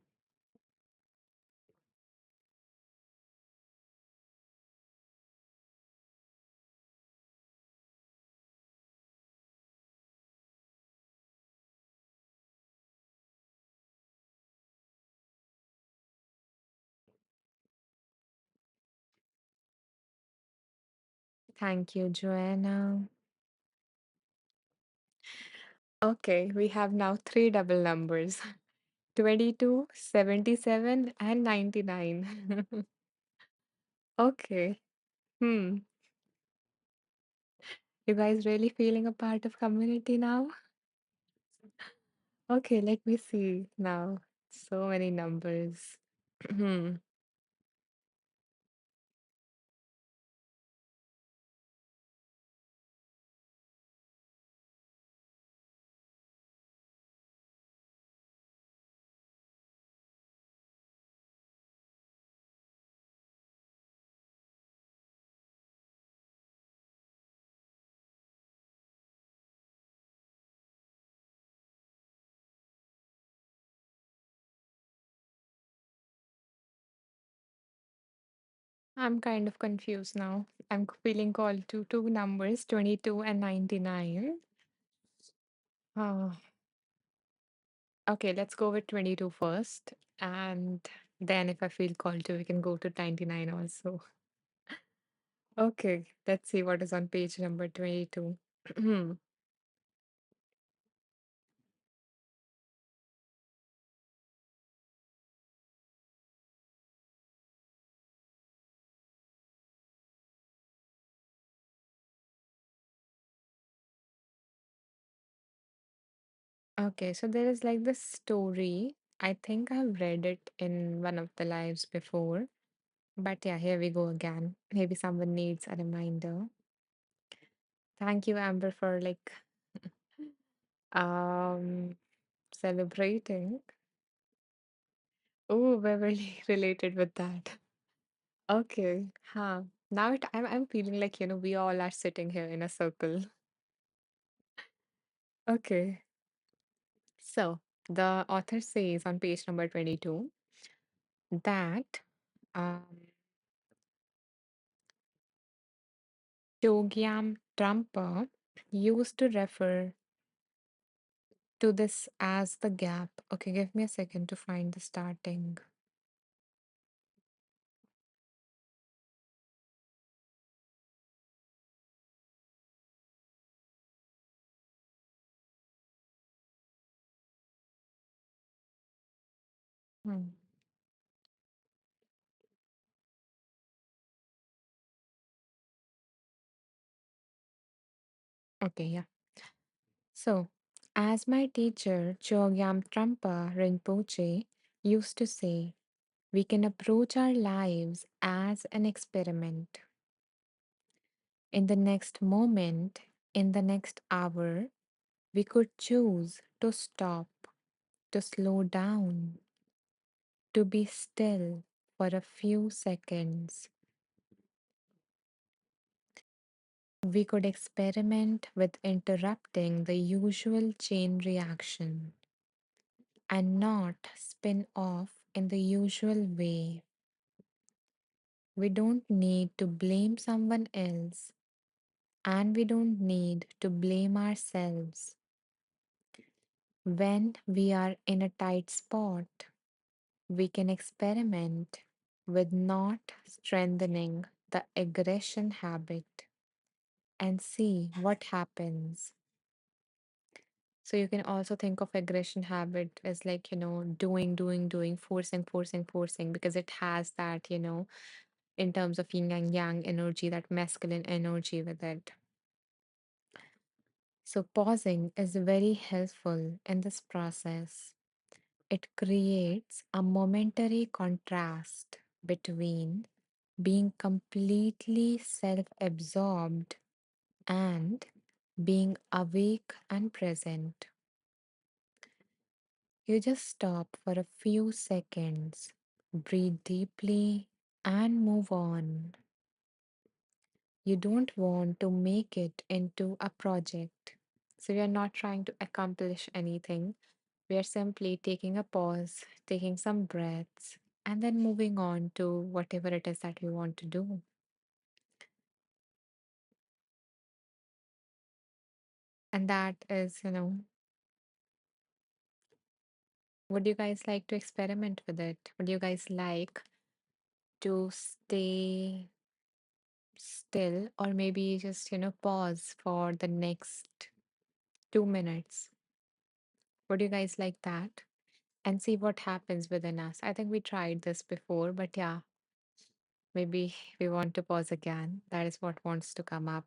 Thank you, Joanna. Okay, we have now three double numbers: 22, 77, and 99. Okay. Hmm. You guys really feeling a part of community now? Okay, let me see now. So many numbers. Hmm. I'm kind of confused now. I'm feeling called to two numbers, 22 and 99. Oh, okay, let's go with 22 first. And then if I feel called to, we can go to 99 also. Okay, let's see what is on page number 22. Okay, so there is like this story. I think I've read it in one of the lives before. But yeah, here we go again. Maybe someone needs a reminder. Thank you, Amber, for like um celebrating. Oh, we're really related with that. Okay. Huh. Now I'm feeling like, we all are sitting here in a circle. Okay. So the author says on page number 22 that um Chogyam Trungpa used to refer to this as the gap. Okay, give me a second to find the starting. Hmm. Okay, yeah. So, as my teacher Chogyam Trungpa Rinpoche used to say, we can approach our lives as an experiment. In the next moment, in the next hour, we could choose to stop, to slow down, to be still for a few seconds. We could experiment with interrupting the usual chain reaction and not spin off in the usual way. We don't need to blame someone else and we don't need to blame ourselves. When we are in a tight spot, we can experiment with not strengthening the aggression habit and see what happens. So you can also think of aggression habit as like, doing, forcing, because it has that, in terms of yin and yang energy, that masculine energy with it. So pausing is very helpful in this process. It creates a momentary contrast between being completely self absorbed and being awake and present. You just stop for a few seconds, breathe deeply, and move on. You don't want to make it into a project. So we are not trying to accomplish anything. We are simply taking a pause, taking some breaths, and then moving on to whatever it is that we want to do. And that is, would you guys like to experiment with it? Would you guys like to stay still or maybe just, pause for the next 2 minutes? Would you guys like that? And see what happens within us. I think we tried this before, but yeah, maybe we want to pause again. That is what wants to come up.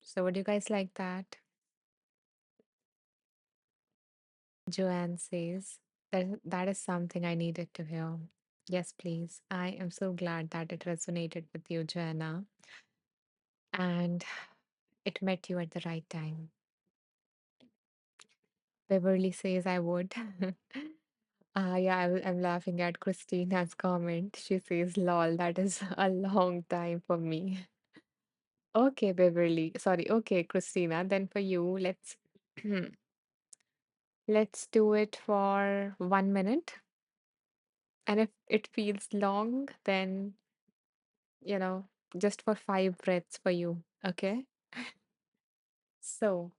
So, would you guys like that? Joanne says that is something I needed to hear. Yes, please. I am so glad that it resonated with you, Joanna, and it met you at the right time. Beverly says I would. Yeah, I'm laughing at Christina's comment. She says, lol, that is a long time for me. Okay, Beverly. Sorry. Okay, Christina. Then for you, let's do it for 1 minute. And if it feels long, then you know, just for 5 breaths for you. Okay. So,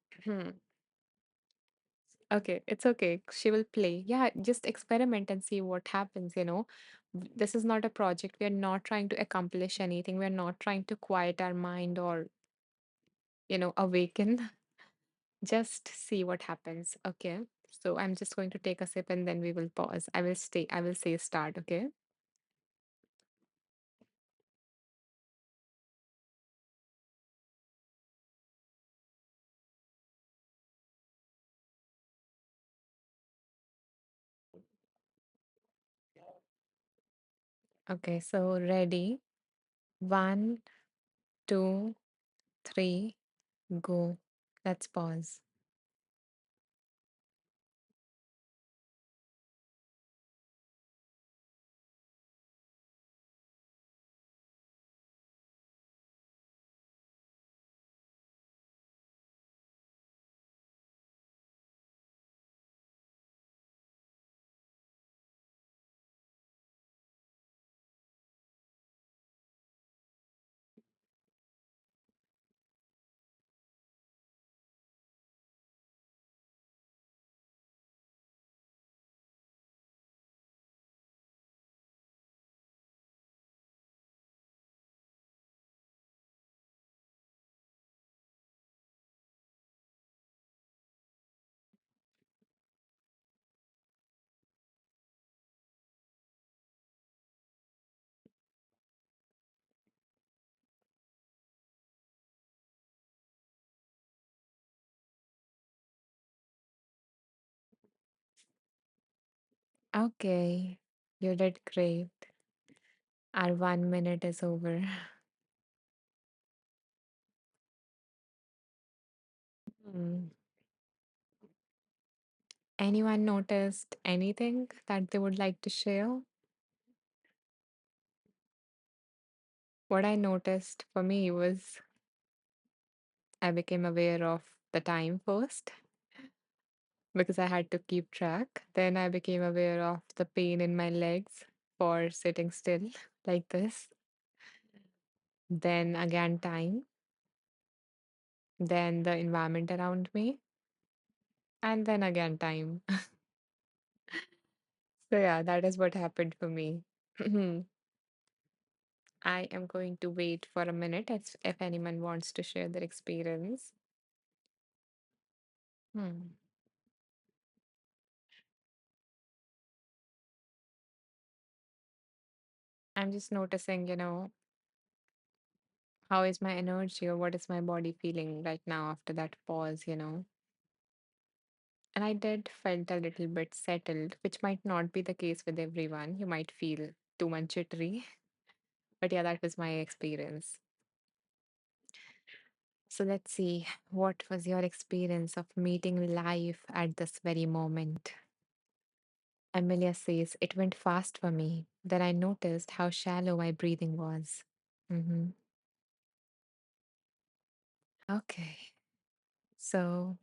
okay, it's okay. She will play. Yeah, just experiment and see what happens. This is not a project. We are not trying to accomplish anything. We are not trying to quiet our mind or, awaken. Just see what happens. Okay. So I'm just going to take a sip and then we will pause. I will say start. Okay. Okay. So ready. One, two, three, go. Let's pause. Okay. You did great. Our 1 minute is over. Hmm. Anyone noticed anything that they would like to share? What I noticed for me was I became aware of the time first because I had to keep track. Then I became aware of the pain in my legs for sitting still like this. Then again, time. Then the environment around me. And then again, time. So, yeah, that is what happened for me. I am going to wait for a minute if anyone wants to share their experience. Hmm. I'm just noticing, how is my energy or what is my body feeling right now after that pause. And I did felt a little bit settled, which might not be the case with everyone. You might feel too much jittery. But yeah, that was my experience. So let's see, what was your experience of meeting life at this very moment? Amelia says, it went fast for me. Then I noticed how shallow my breathing was. Hmm. Okay. So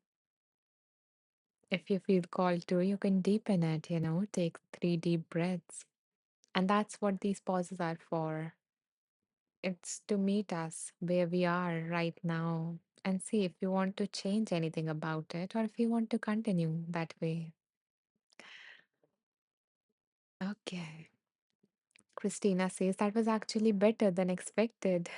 if you feel called to, you can deepen it, take 3 deep breaths. And that's what these pauses are for. It's to meet us where we are right now and see if you want to change anything about it or if you want to continue that way. Okay. Christina says that was actually better than expected.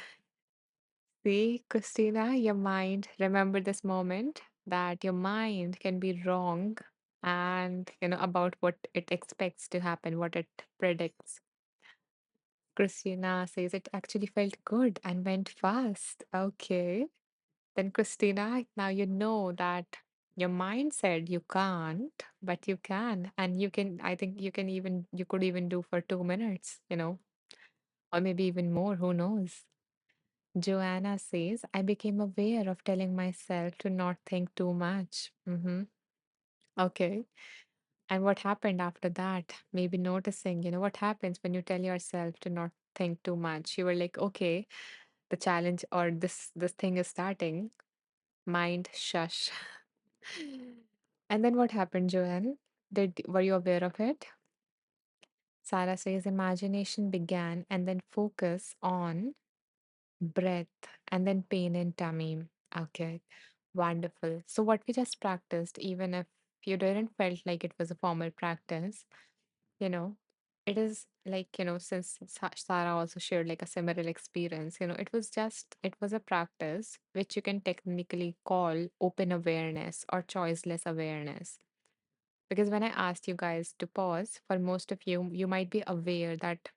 See, Christina, your mind, remember this moment that your mind can be wrong and, about what it expects to happen, what it predicts. Christina says it actually felt good and went fast. Okay. Then, Christina, now you know that your mind said you can't, but you can. And you can, I think you could even do for 2 minutes, or maybe even more. Who knows? Joanna says, I became aware of telling myself to not think too much. Okay. And what happened after that? Maybe noticing, what happens when you tell yourself to not think too much. You were like, okay, the challenge or this thing is starting. Mind shush. And then what happened, Joanne? Were you aware of it? Sarah says imagination began and then focus on breath and then pain in tummy. Okay, wonderful. So what we just practiced, even if you didn't felt like it was a formal practice, you know, it is like, since Sarah also shared like a similar experience, it was a practice which you can technically call open awareness or choiceless awareness. Because when I asked you guys to pause, for most of you, you might be aware that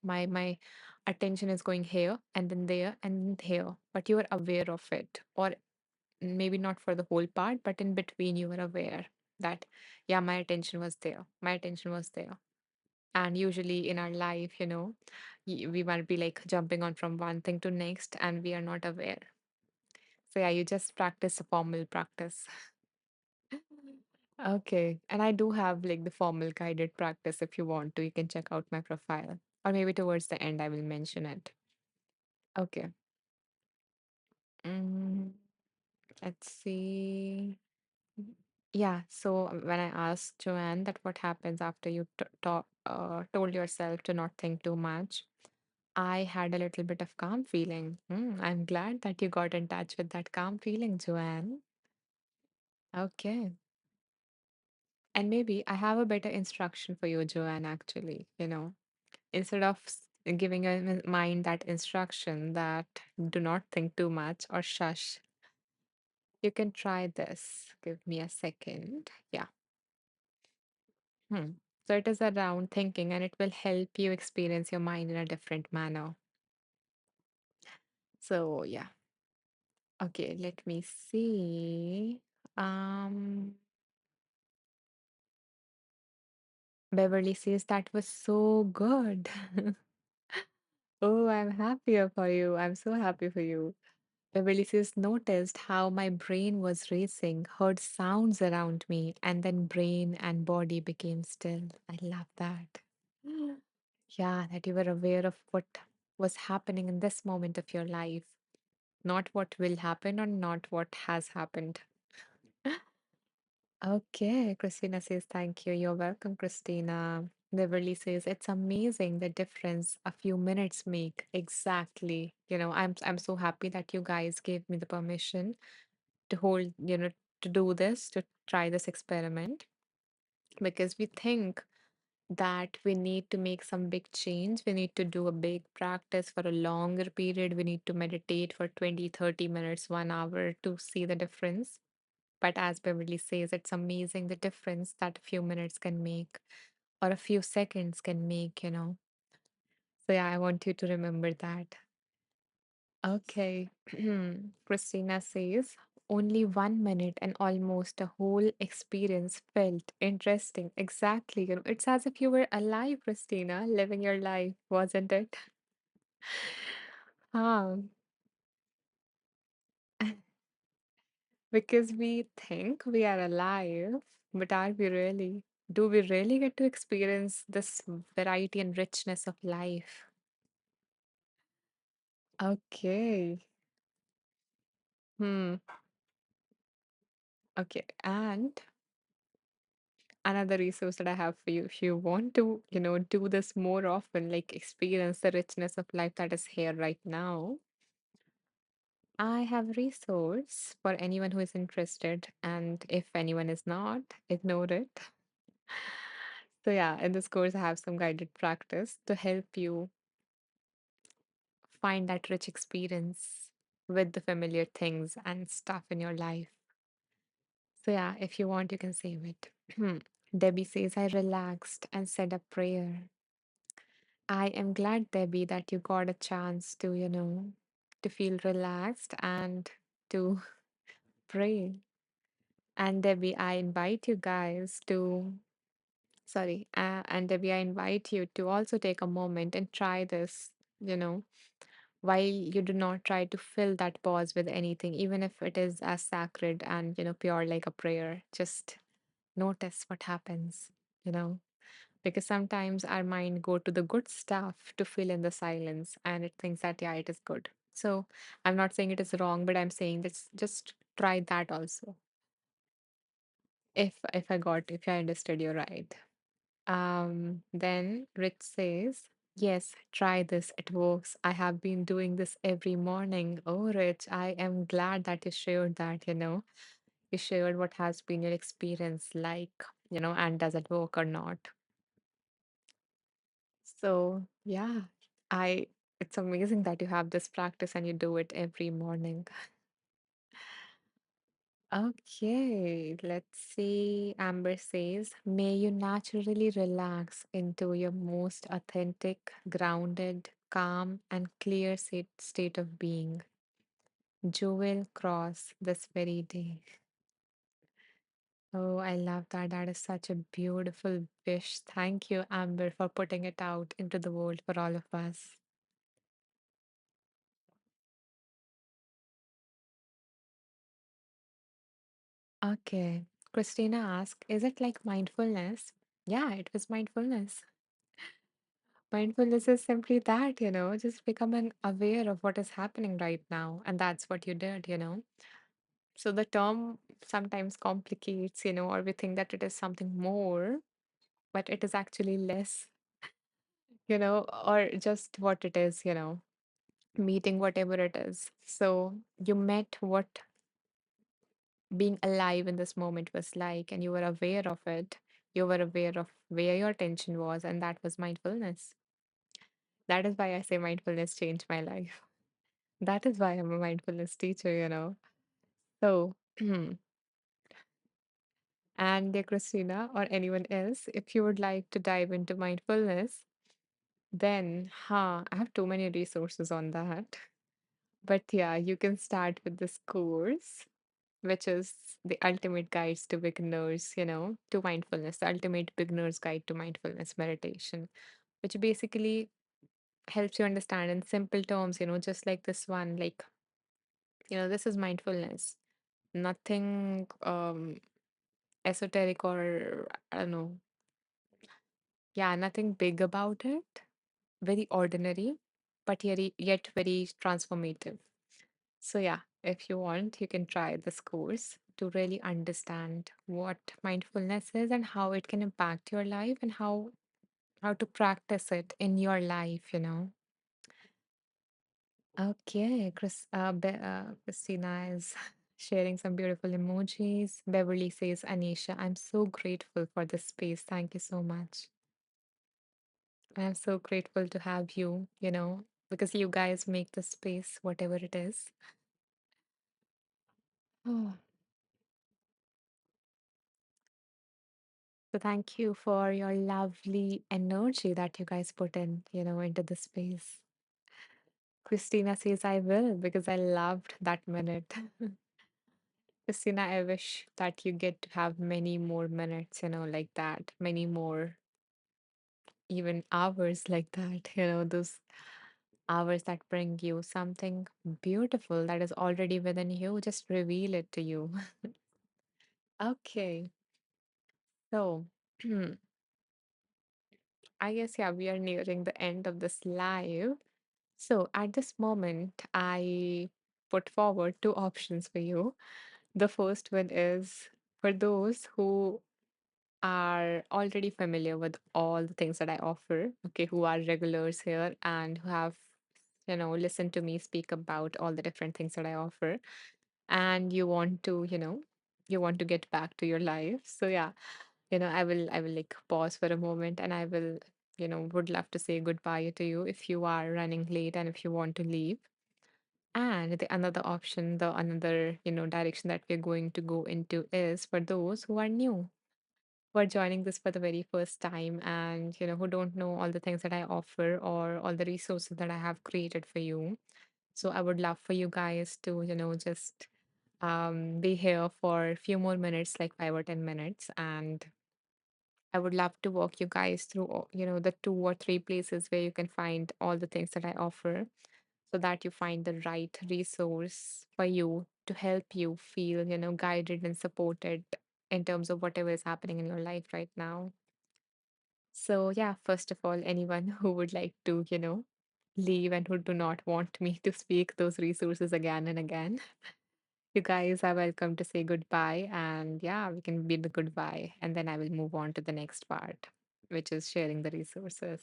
my attention is going here and then there and here, but you are aware of it, or maybe not for the whole part, but in between you were aware that yeah, my attention was there, my attention was there. And usually in our life, we might be like jumping on from one thing to next and we are not aware. So yeah, you just practice a formal practice. Okay. And I do have like the formal guided practice. If you want to, you can check out my profile. Or maybe towards the end, I will mention it. Okay. Mm, let's see. Yeah. So when I asked Joanne that what happens after you told yourself to not think too much, I had a little bit of calm feeling. I'm glad that you got in touch with that calm feeling, Joanne. Okay. And maybe I have a better instruction for you, Joanne, actually. Instead of giving your mind that instruction that do not think too much or shush, you can try this. Give me a second. Yeah. Hmm. So it is around thinking and it will help you experience your mind in a different manner. So, yeah. Okay, let me see. Um, Beverly says that was so good. Oh, I'm happier for you. I'm so happy for you. Beverly says, noticed how my brain was racing, heard sounds around me, and then brain and body became still. I love that. Yeah, that you were aware of what was happening in this moment of your life, not what will happen or not what has happened. Okay, Christina says, thank you. You're welcome, Christina. Beverly says, it's amazing the difference a few minutes make. Exactly. I'm so happy that you guys gave me the permission to hold, to do this, to try this experiment, because we think that we need to make some big change. We need to do a big practice for a longer period. We need to meditate for 20, 30 minutes, 1 hour to see the difference. But as Beverly says, it's amazing the difference that a few minutes can make or a few seconds can make. So, yeah, I want you to remember that. Okay. Christina says, only 1 minute and almost a whole experience felt interesting. Exactly. It's as if you were alive, Christina, living your life, wasn't it? Ah, because we think we are alive, but are we really? Do we really get to experience this variety and richness of life? Okay. Hmm. Okay. And another resource that I have for you, if you want to, do this more often, like experience the richness of life that is here right now, I have a resource for anyone who is interested. And if anyone is not, ignore it. So, yeah, in this course, I have some guided practice to help you find that rich experience with the familiar things and stuff in your life. So, yeah, if you want, you can save it. Debbie says, I relaxed and said a prayer. I am glad, Debbie, that you got a chance to, to feel relaxed and to pray. And Debbie, I invite you guys to, sorry, and Debbie, I invite you to also take a moment and try this, you know, while you do not try to fill that pause with anything, even if it is as sacred and, pure like a prayer. Just notice what happens, you know, because sometimes our mind go to the good stuff to fill in the silence and it thinks that, yeah, it is good. So I'm not saying it is wrong, but I'm saying that just try that also. If I understood you right. Then Rich says, yes, try this. It works. I have been doing this every morning. Oh, Rich, I am glad that you shared that, You shared what has been your experience like, and does it work or not? So, yeah, I it's amazing that you have this practice and you do it every morning. Okay, let's see. Amber says, may you naturally relax into your most authentic, grounded, calm, and clear state of being. Jewel cross this very day. Oh, I love that. That is such a beautiful wish. Thank you, Amber, for putting it out into the world for all of us. Okay. Christina asked, is it like mindfulness? Yeah, it was mindfulness. Mindfulness is simply that, just becoming aware of what is happening right now. And that's what you did. So the term sometimes complicates, or we think that it is something more, but it is actually less, or just what it is, meeting whatever it is. So you met what being alive in this moment was like, and you were aware of it. You were aware of where your attention was, and that was mindfulness. That is why I say mindfulness changed my life. That is why I'm a mindfulness teacher. So, and dear Christina or anyone else, if you would like to dive into mindfulness, then, I have too many resources on that. But yeah, you can start with this course, which is the ultimate guides to beginners, to mindfulness, the ultimate beginner's guide to mindfulness meditation, which basically helps you understand in simple terms, just like this one, like, this is mindfulness. Nothing esoteric or I don't know. Yeah, nothing big about it. Very ordinary, but yet very transformative. So yeah, if you want, you can try this course to really understand what mindfulness is and how it can impact your life and how to practice it in your life. Okay, Christina is sharing some beautiful emojis. Beverly says, Anisha, I'm so grateful for this space. Thank you so much. I'm so grateful to have you, because you guys make the space, whatever it is. Oh, so thank you for your lovely energy that you guys put in, into the space. Christina says, I will, because I loved that minute. Christina, I wish that you get to have many more minutes, like that, many more, even hours like that, those hours that bring you something beautiful that is already within you. Just reveal it to you. Okay, so. I guess, yeah, we are nearing the end of this live. So at this moment, I put forward two options for you. The first one is for those who are already familiar with all the things that I offer, okay, who are regulars here and who have, listened to me speak about all the different things that I offer, and you want to, you want to get back to your life. So yeah, I will like pause for a moment and I will, would love to say goodbye to you if you are running late and if you want to leave. And the another option, the another, direction that we're going to go into is for those who are new, who are joining this for the very first time and, who don't know all the things that I offer or all the resources that I have created for you. So I would love for you guys to, just be here for a few more minutes, like 5 or 10 minutes, and I would love to walk you guys through, the 2 or 3 places where you can find all the things that I offer so that you find the right resource for you to help you feel, guided and supported in terms of whatever is happening in your life right now. So, yeah, first of all, anyone who would like to, leave and who do not want me to speak those resources again and again, you guys are welcome to say goodbye. And yeah, we can bid the goodbye. And then I will move on to the next part, which is sharing the resources.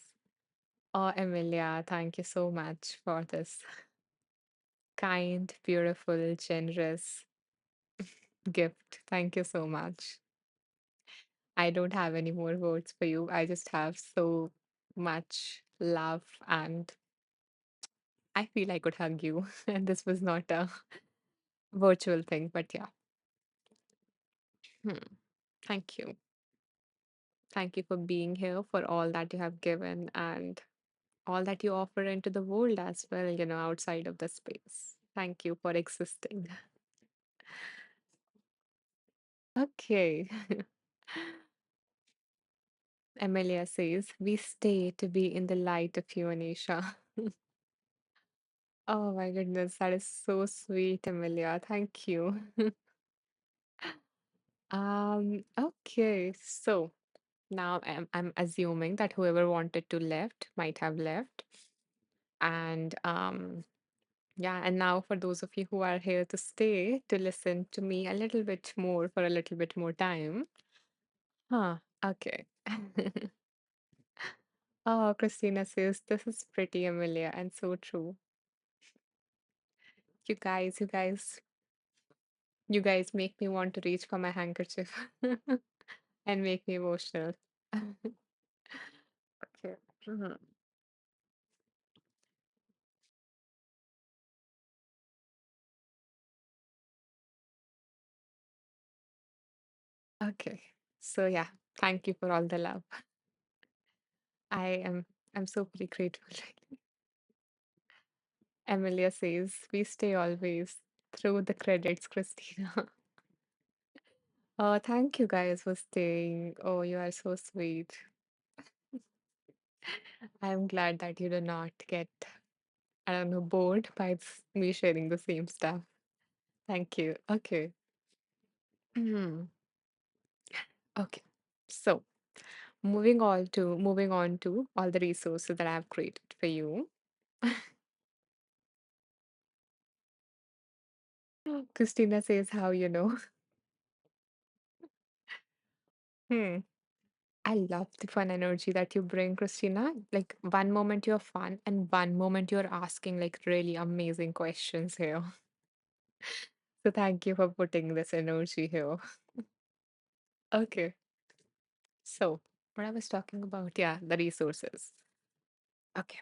Oh, Emilia, thank you so much for this kind, beautiful, generous gift. Thank you so much. I don't have any more words for you. I just have so much love, and I feel I could hug you. And this was not a virtual thing, but yeah. Hmm. Thank you. Thank you for being here, for all that you have given, and all that you offer into the world as well, outside of the space. Thank you for existing. Okay. Amelia says, we stay to be in the light of you, Anisha. Oh my goodness, that is so sweet, Amelia. Thank you. Okay, so now I'm assuming that whoever wanted to left might have left. And yeah, and now for those of you who are here to stay to listen to me a little bit more for a little bit more time. Huh, okay. Oh, Christina says this is pretty, Amelia, and so true. You guys make me want to reach for my handkerchief and make me emotional. Okay. Mhm. Okay. So yeah, thank you for all the love. I am I'm so pretty grateful. Emilia says, we stay always through the credits, Christina. Oh, thank you guys for staying. Oh, you are so sweet. I'm glad that you do not get, I don't know, bored by me sharing the same stuff. Thank you. Okay. Okay. So moving on to all the resources that I've created for you. Christina says how you know. Hmm. I love the fun energy that you bring, Christina. Like one moment you're fun and one moment you're asking like really amazing questions here. So thank you for putting this energy here. Okay. So what I was talking about, yeah, the resources. Okay.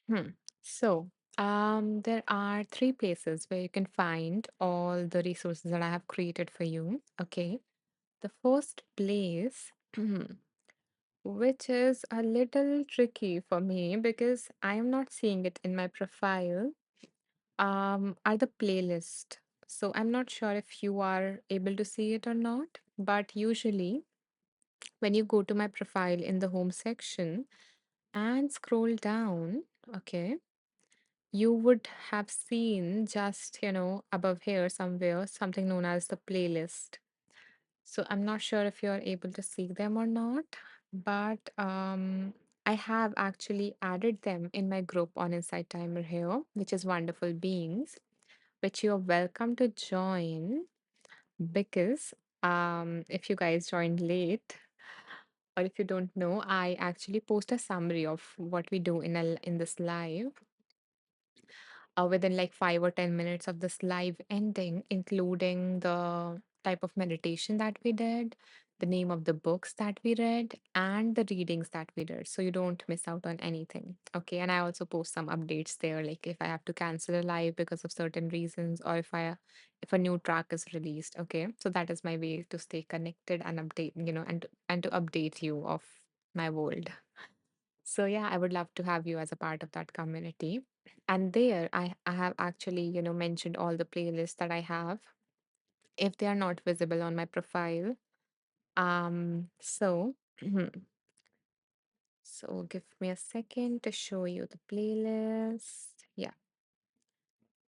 Hmm. So there are 3 places where you can find all the resources that I have created for you. Okay. The first place, which is a little tricky for me because I am not seeing it in my profile, are the playlist. So I'm not sure if you are able to see it or not, but usually when you go to my profile in the home section and scroll down, okay, you would have seen just, above here somewhere something known as the playlist. So I'm not sure if you're able to see them or not, but I have actually added them in my group on Insight Timer here, which is Wonderful Beings, which you're welcome to join because if you guys joined late or if you don't know, I actually post a summary of what we do in this live within like 5 or 10 minutes of this live ending, including the type of meditation that we did, the name of the books that we read, and the readings that we did. So you don't miss out on anything. Okay. And I also post some updates there, like if I have to cancel a live because of certain reasons, or if a new track is released. Okay. So that is my way to stay connected and update, and to update you of my world. So yeah, I would love to have you as a part of that community. And there I have actually, mentioned all the playlists that I have if they are not visible on my profile. So so give me a second to show you the playlist. Yeah.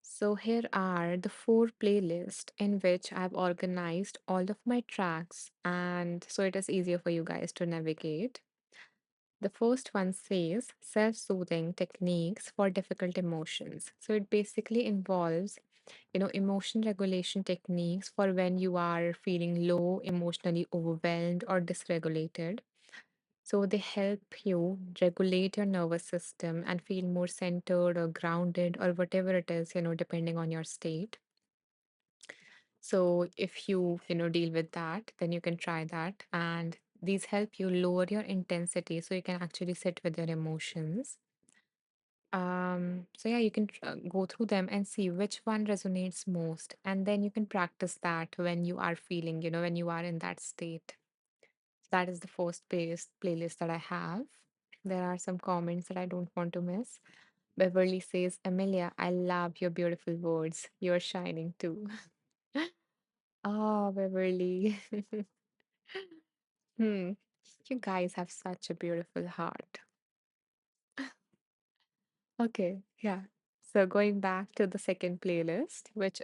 So here are the four playlists in which I've organized all of my tracks, and so it is easier for you guys to navigate. The first one says self soothing techniques for difficult emotions. So it basically involves, emotion regulation techniques for when you are feeling low, emotionally overwhelmed, or dysregulated. So they help you regulate your nervous system and feel more centered or grounded or whatever it is, depending on your state. So if you deal with that, then you can try that. And these help you lower your intensity so you can actually sit with your emotions. So yeah, you can go through them and see which one resonates most. And then you can practice that when you are feeling, when you are in that state. That is the first playlist that I have. There are some comments that I don't want to miss. Beverly says, Amelia, I love your beautiful words. You're shining too. Oh, Beverly. Hmm. You guys have such a beautiful heart. Okay, yeah. So going back to the second playlist, which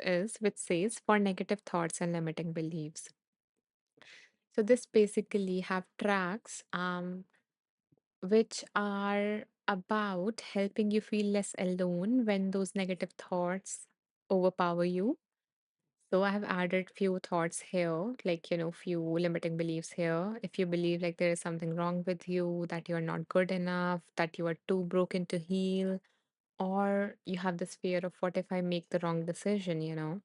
says for negative thoughts and limiting beliefs. So this basically have tracks which are about helping you feel less alone when those negative thoughts overpower you. So I have added few thoughts here, like, few limiting beliefs here. If you believe like there is something wrong with you, that you are not good enough, that you are too broken to heal, or you have this fear of what if I make the wrong decision.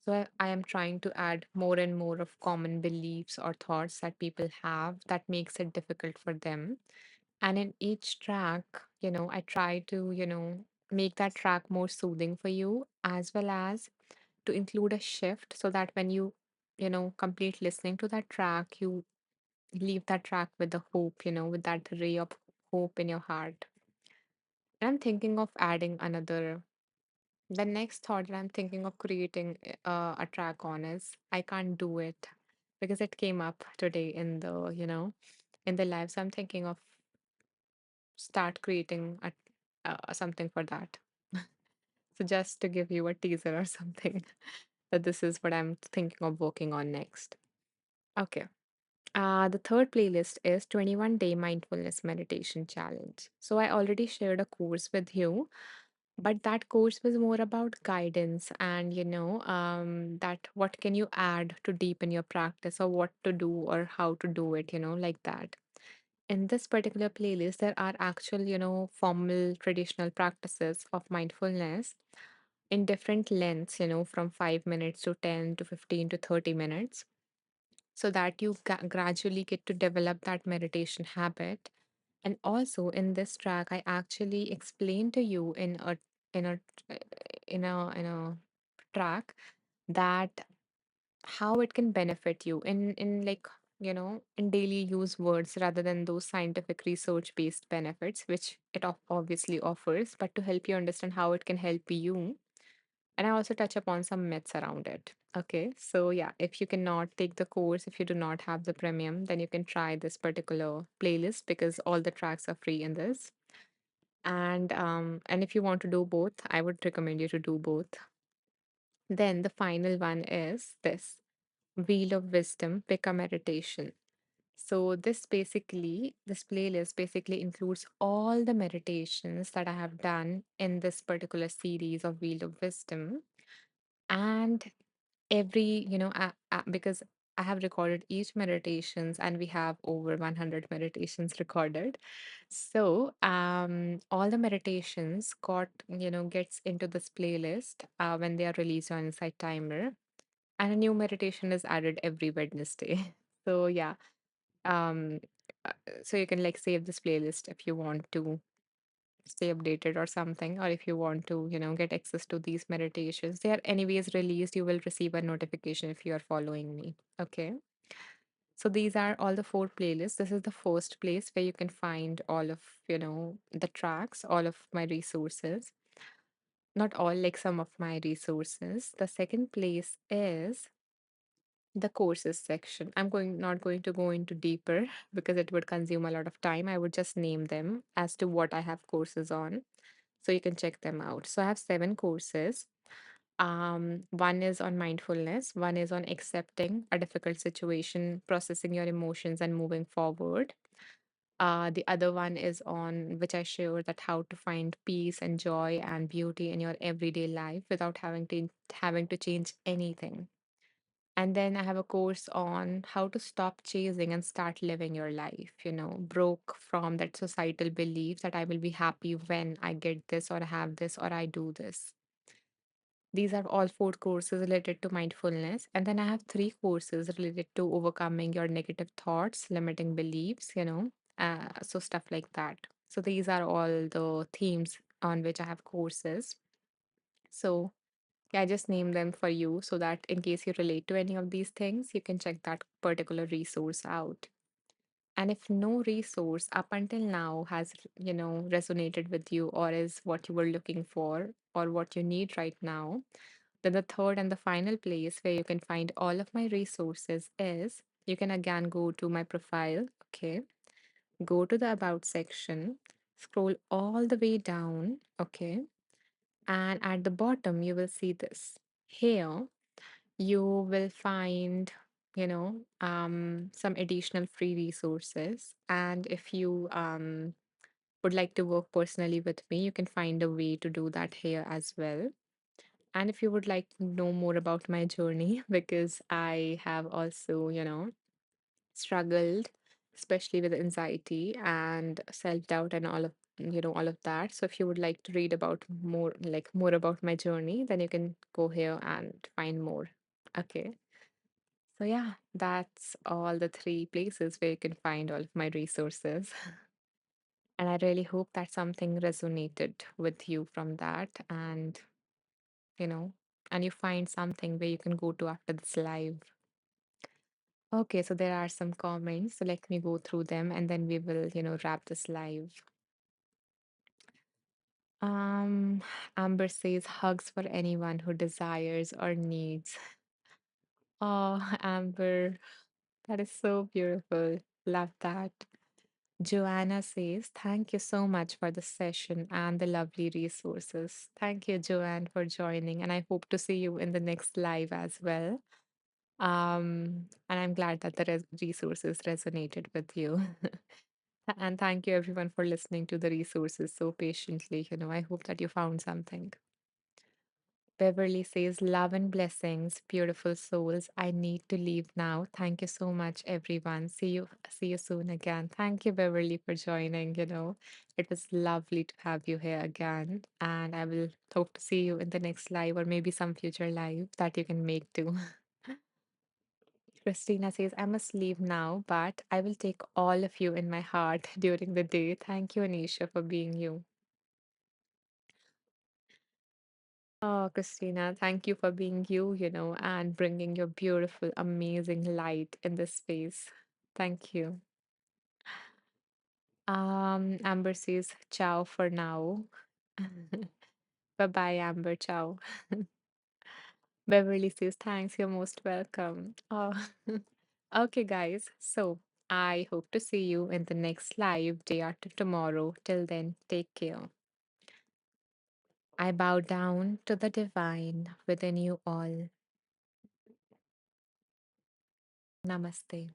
So I am trying to add more and more of common beliefs or thoughts that people have that makes it difficult for them. And in each track, I try to, make that track more soothing for you, as well as to include a shift so that when you complete listening to that track, you leave that track with the hope, with that ray of hope in your heart. And I'm thinking of adding another. The next thought that I'm thinking of creating a track on is I can't do it because it came up today in the live. So I'm thinking of start creating something for that. So just to give you a teaser or something that this is what I'm thinking of working on next. Okay. The third playlist is 21-day mindfulness meditation challenge. So I already shared a course with you, but that course was more about guidance and that what can you add to deepen your practice or what to do or how to do it, like that. In this particular playlist, there are actual, formal traditional practices of mindfulness in different lengths, from 5 minutes to 10 to 15 to 30 minutes, so that you gradually get to develop that meditation habit. And also in this track, I actually explain to you in a in a track that how it can benefit you in like in daily use words rather than those scientific research based benefits which it obviously offers, but to help you understand how it can help you. And I also touch upon some myths around it. Okay, so yeah, if you cannot take the course, if you do not have the premium, then you can try this particular playlist because all the tracks are free in this. And if you want to do both, I would recommend you to do both. Then the final one is this. Wheel of Wisdom, Pick a Meditation. So this playlist basically includes all the meditations that I have done in this particular series of Wheel of Wisdom. And every, because I have recorded each meditations and we have over 100 meditations recorded. So all the meditations gets into this playlist when they are released on Insight Timer. And a new meditation is added every Wednesday. So yeah, um, so you can like save this playlist if you want to stay updated or something, or if you want to, get access to these meditations. They are anyways released. You will receive a notification if you are following me. Okay. So these are all the four playlists. This is the first place where you can find all of, the tracks, all of my resources. Not all, like some of my resources. The second place is the courses section. I'm going not going to go into deeper because it would consume a lot of time. I would just name them as to what I have courses on, so you can check them out. So I have 7 courses. One is on mindfulness, one is on accepting a difficult situation, processing your emotions, and moving forward. The other one is on which I share that how to find peace and joy and beauty in your everyday life without having to change anything. And then I have a course on how to stop chasing and start living your life, broke from that societal belief that I will be happy when I get this or have this or I do this. These are all 4 courses related to mindfulness. And then I have 3 courses related to overcoming your negative thoughts, limiting beliefs, so stuff like that. So these are all the themes on which I have courses. So yeah, I just named them for you so that in case you relate to any of these things, you can check that particular resource out. And if no resource up until now has, resonated with you or is what you were looking for or what you need right now, then the third and the final place where you can find all of my resources is you can again go to my profile, okay? Go to the About section, scroll all the way down, okay? And at the bottom, you will see this. Here, you will find, some additional free resources. And if you would like to work personally with me, you can find a way to do that here as well. And if you would like to know more about my journey, because I have also, struggled, especially with anxiety and self-doubt and all of that. So if you would like to read about more about my journey, then you can go here and find more. Okay. So yeah, that's all the 3 places where you can find all of my resources. And I really hope that something resonated with you from that, you know, and you find something where you can go to after this live. Okay, so there are some comments. So let me go through them and then we will, wrap this live. Um, Amber says hugs for anyone who desires or needs. Oh, Amber, that is so beautiful. Love that. Joanna says, thank you so much for the session and the lovely resources. Thank you, Joanne, for joining. And I hope to see you in the next live as well. And I'm glad that the resources resonated with you. And thank you, everyone, for listening to the resources so patiently. I hope that you found something. Beverly says, love and blessings, beautiful souls. I need to leave now. Thank you so much, everyone. See you soon again. Thank you, Beverly, for joining. It was lovely to have you here again. And I will hope to see you in the next live or maybe some future live that you can make too. Christina says, I must leave now, but I will take all of you in my heart during the day. Thank you, Anisha, for being you. Oh, Christina, thank you for being you, and bringing your beautiful, amazing light in this space. Thank you. Amber says, ciao for now. Bye bye, Amber. Ciao. Beverly says, thanks, you're most welcome. Oh, okay, guys. So I hope to see you in the next live day after tomorrow. Till then, take care. I bow down to the divine within you all. Namaste.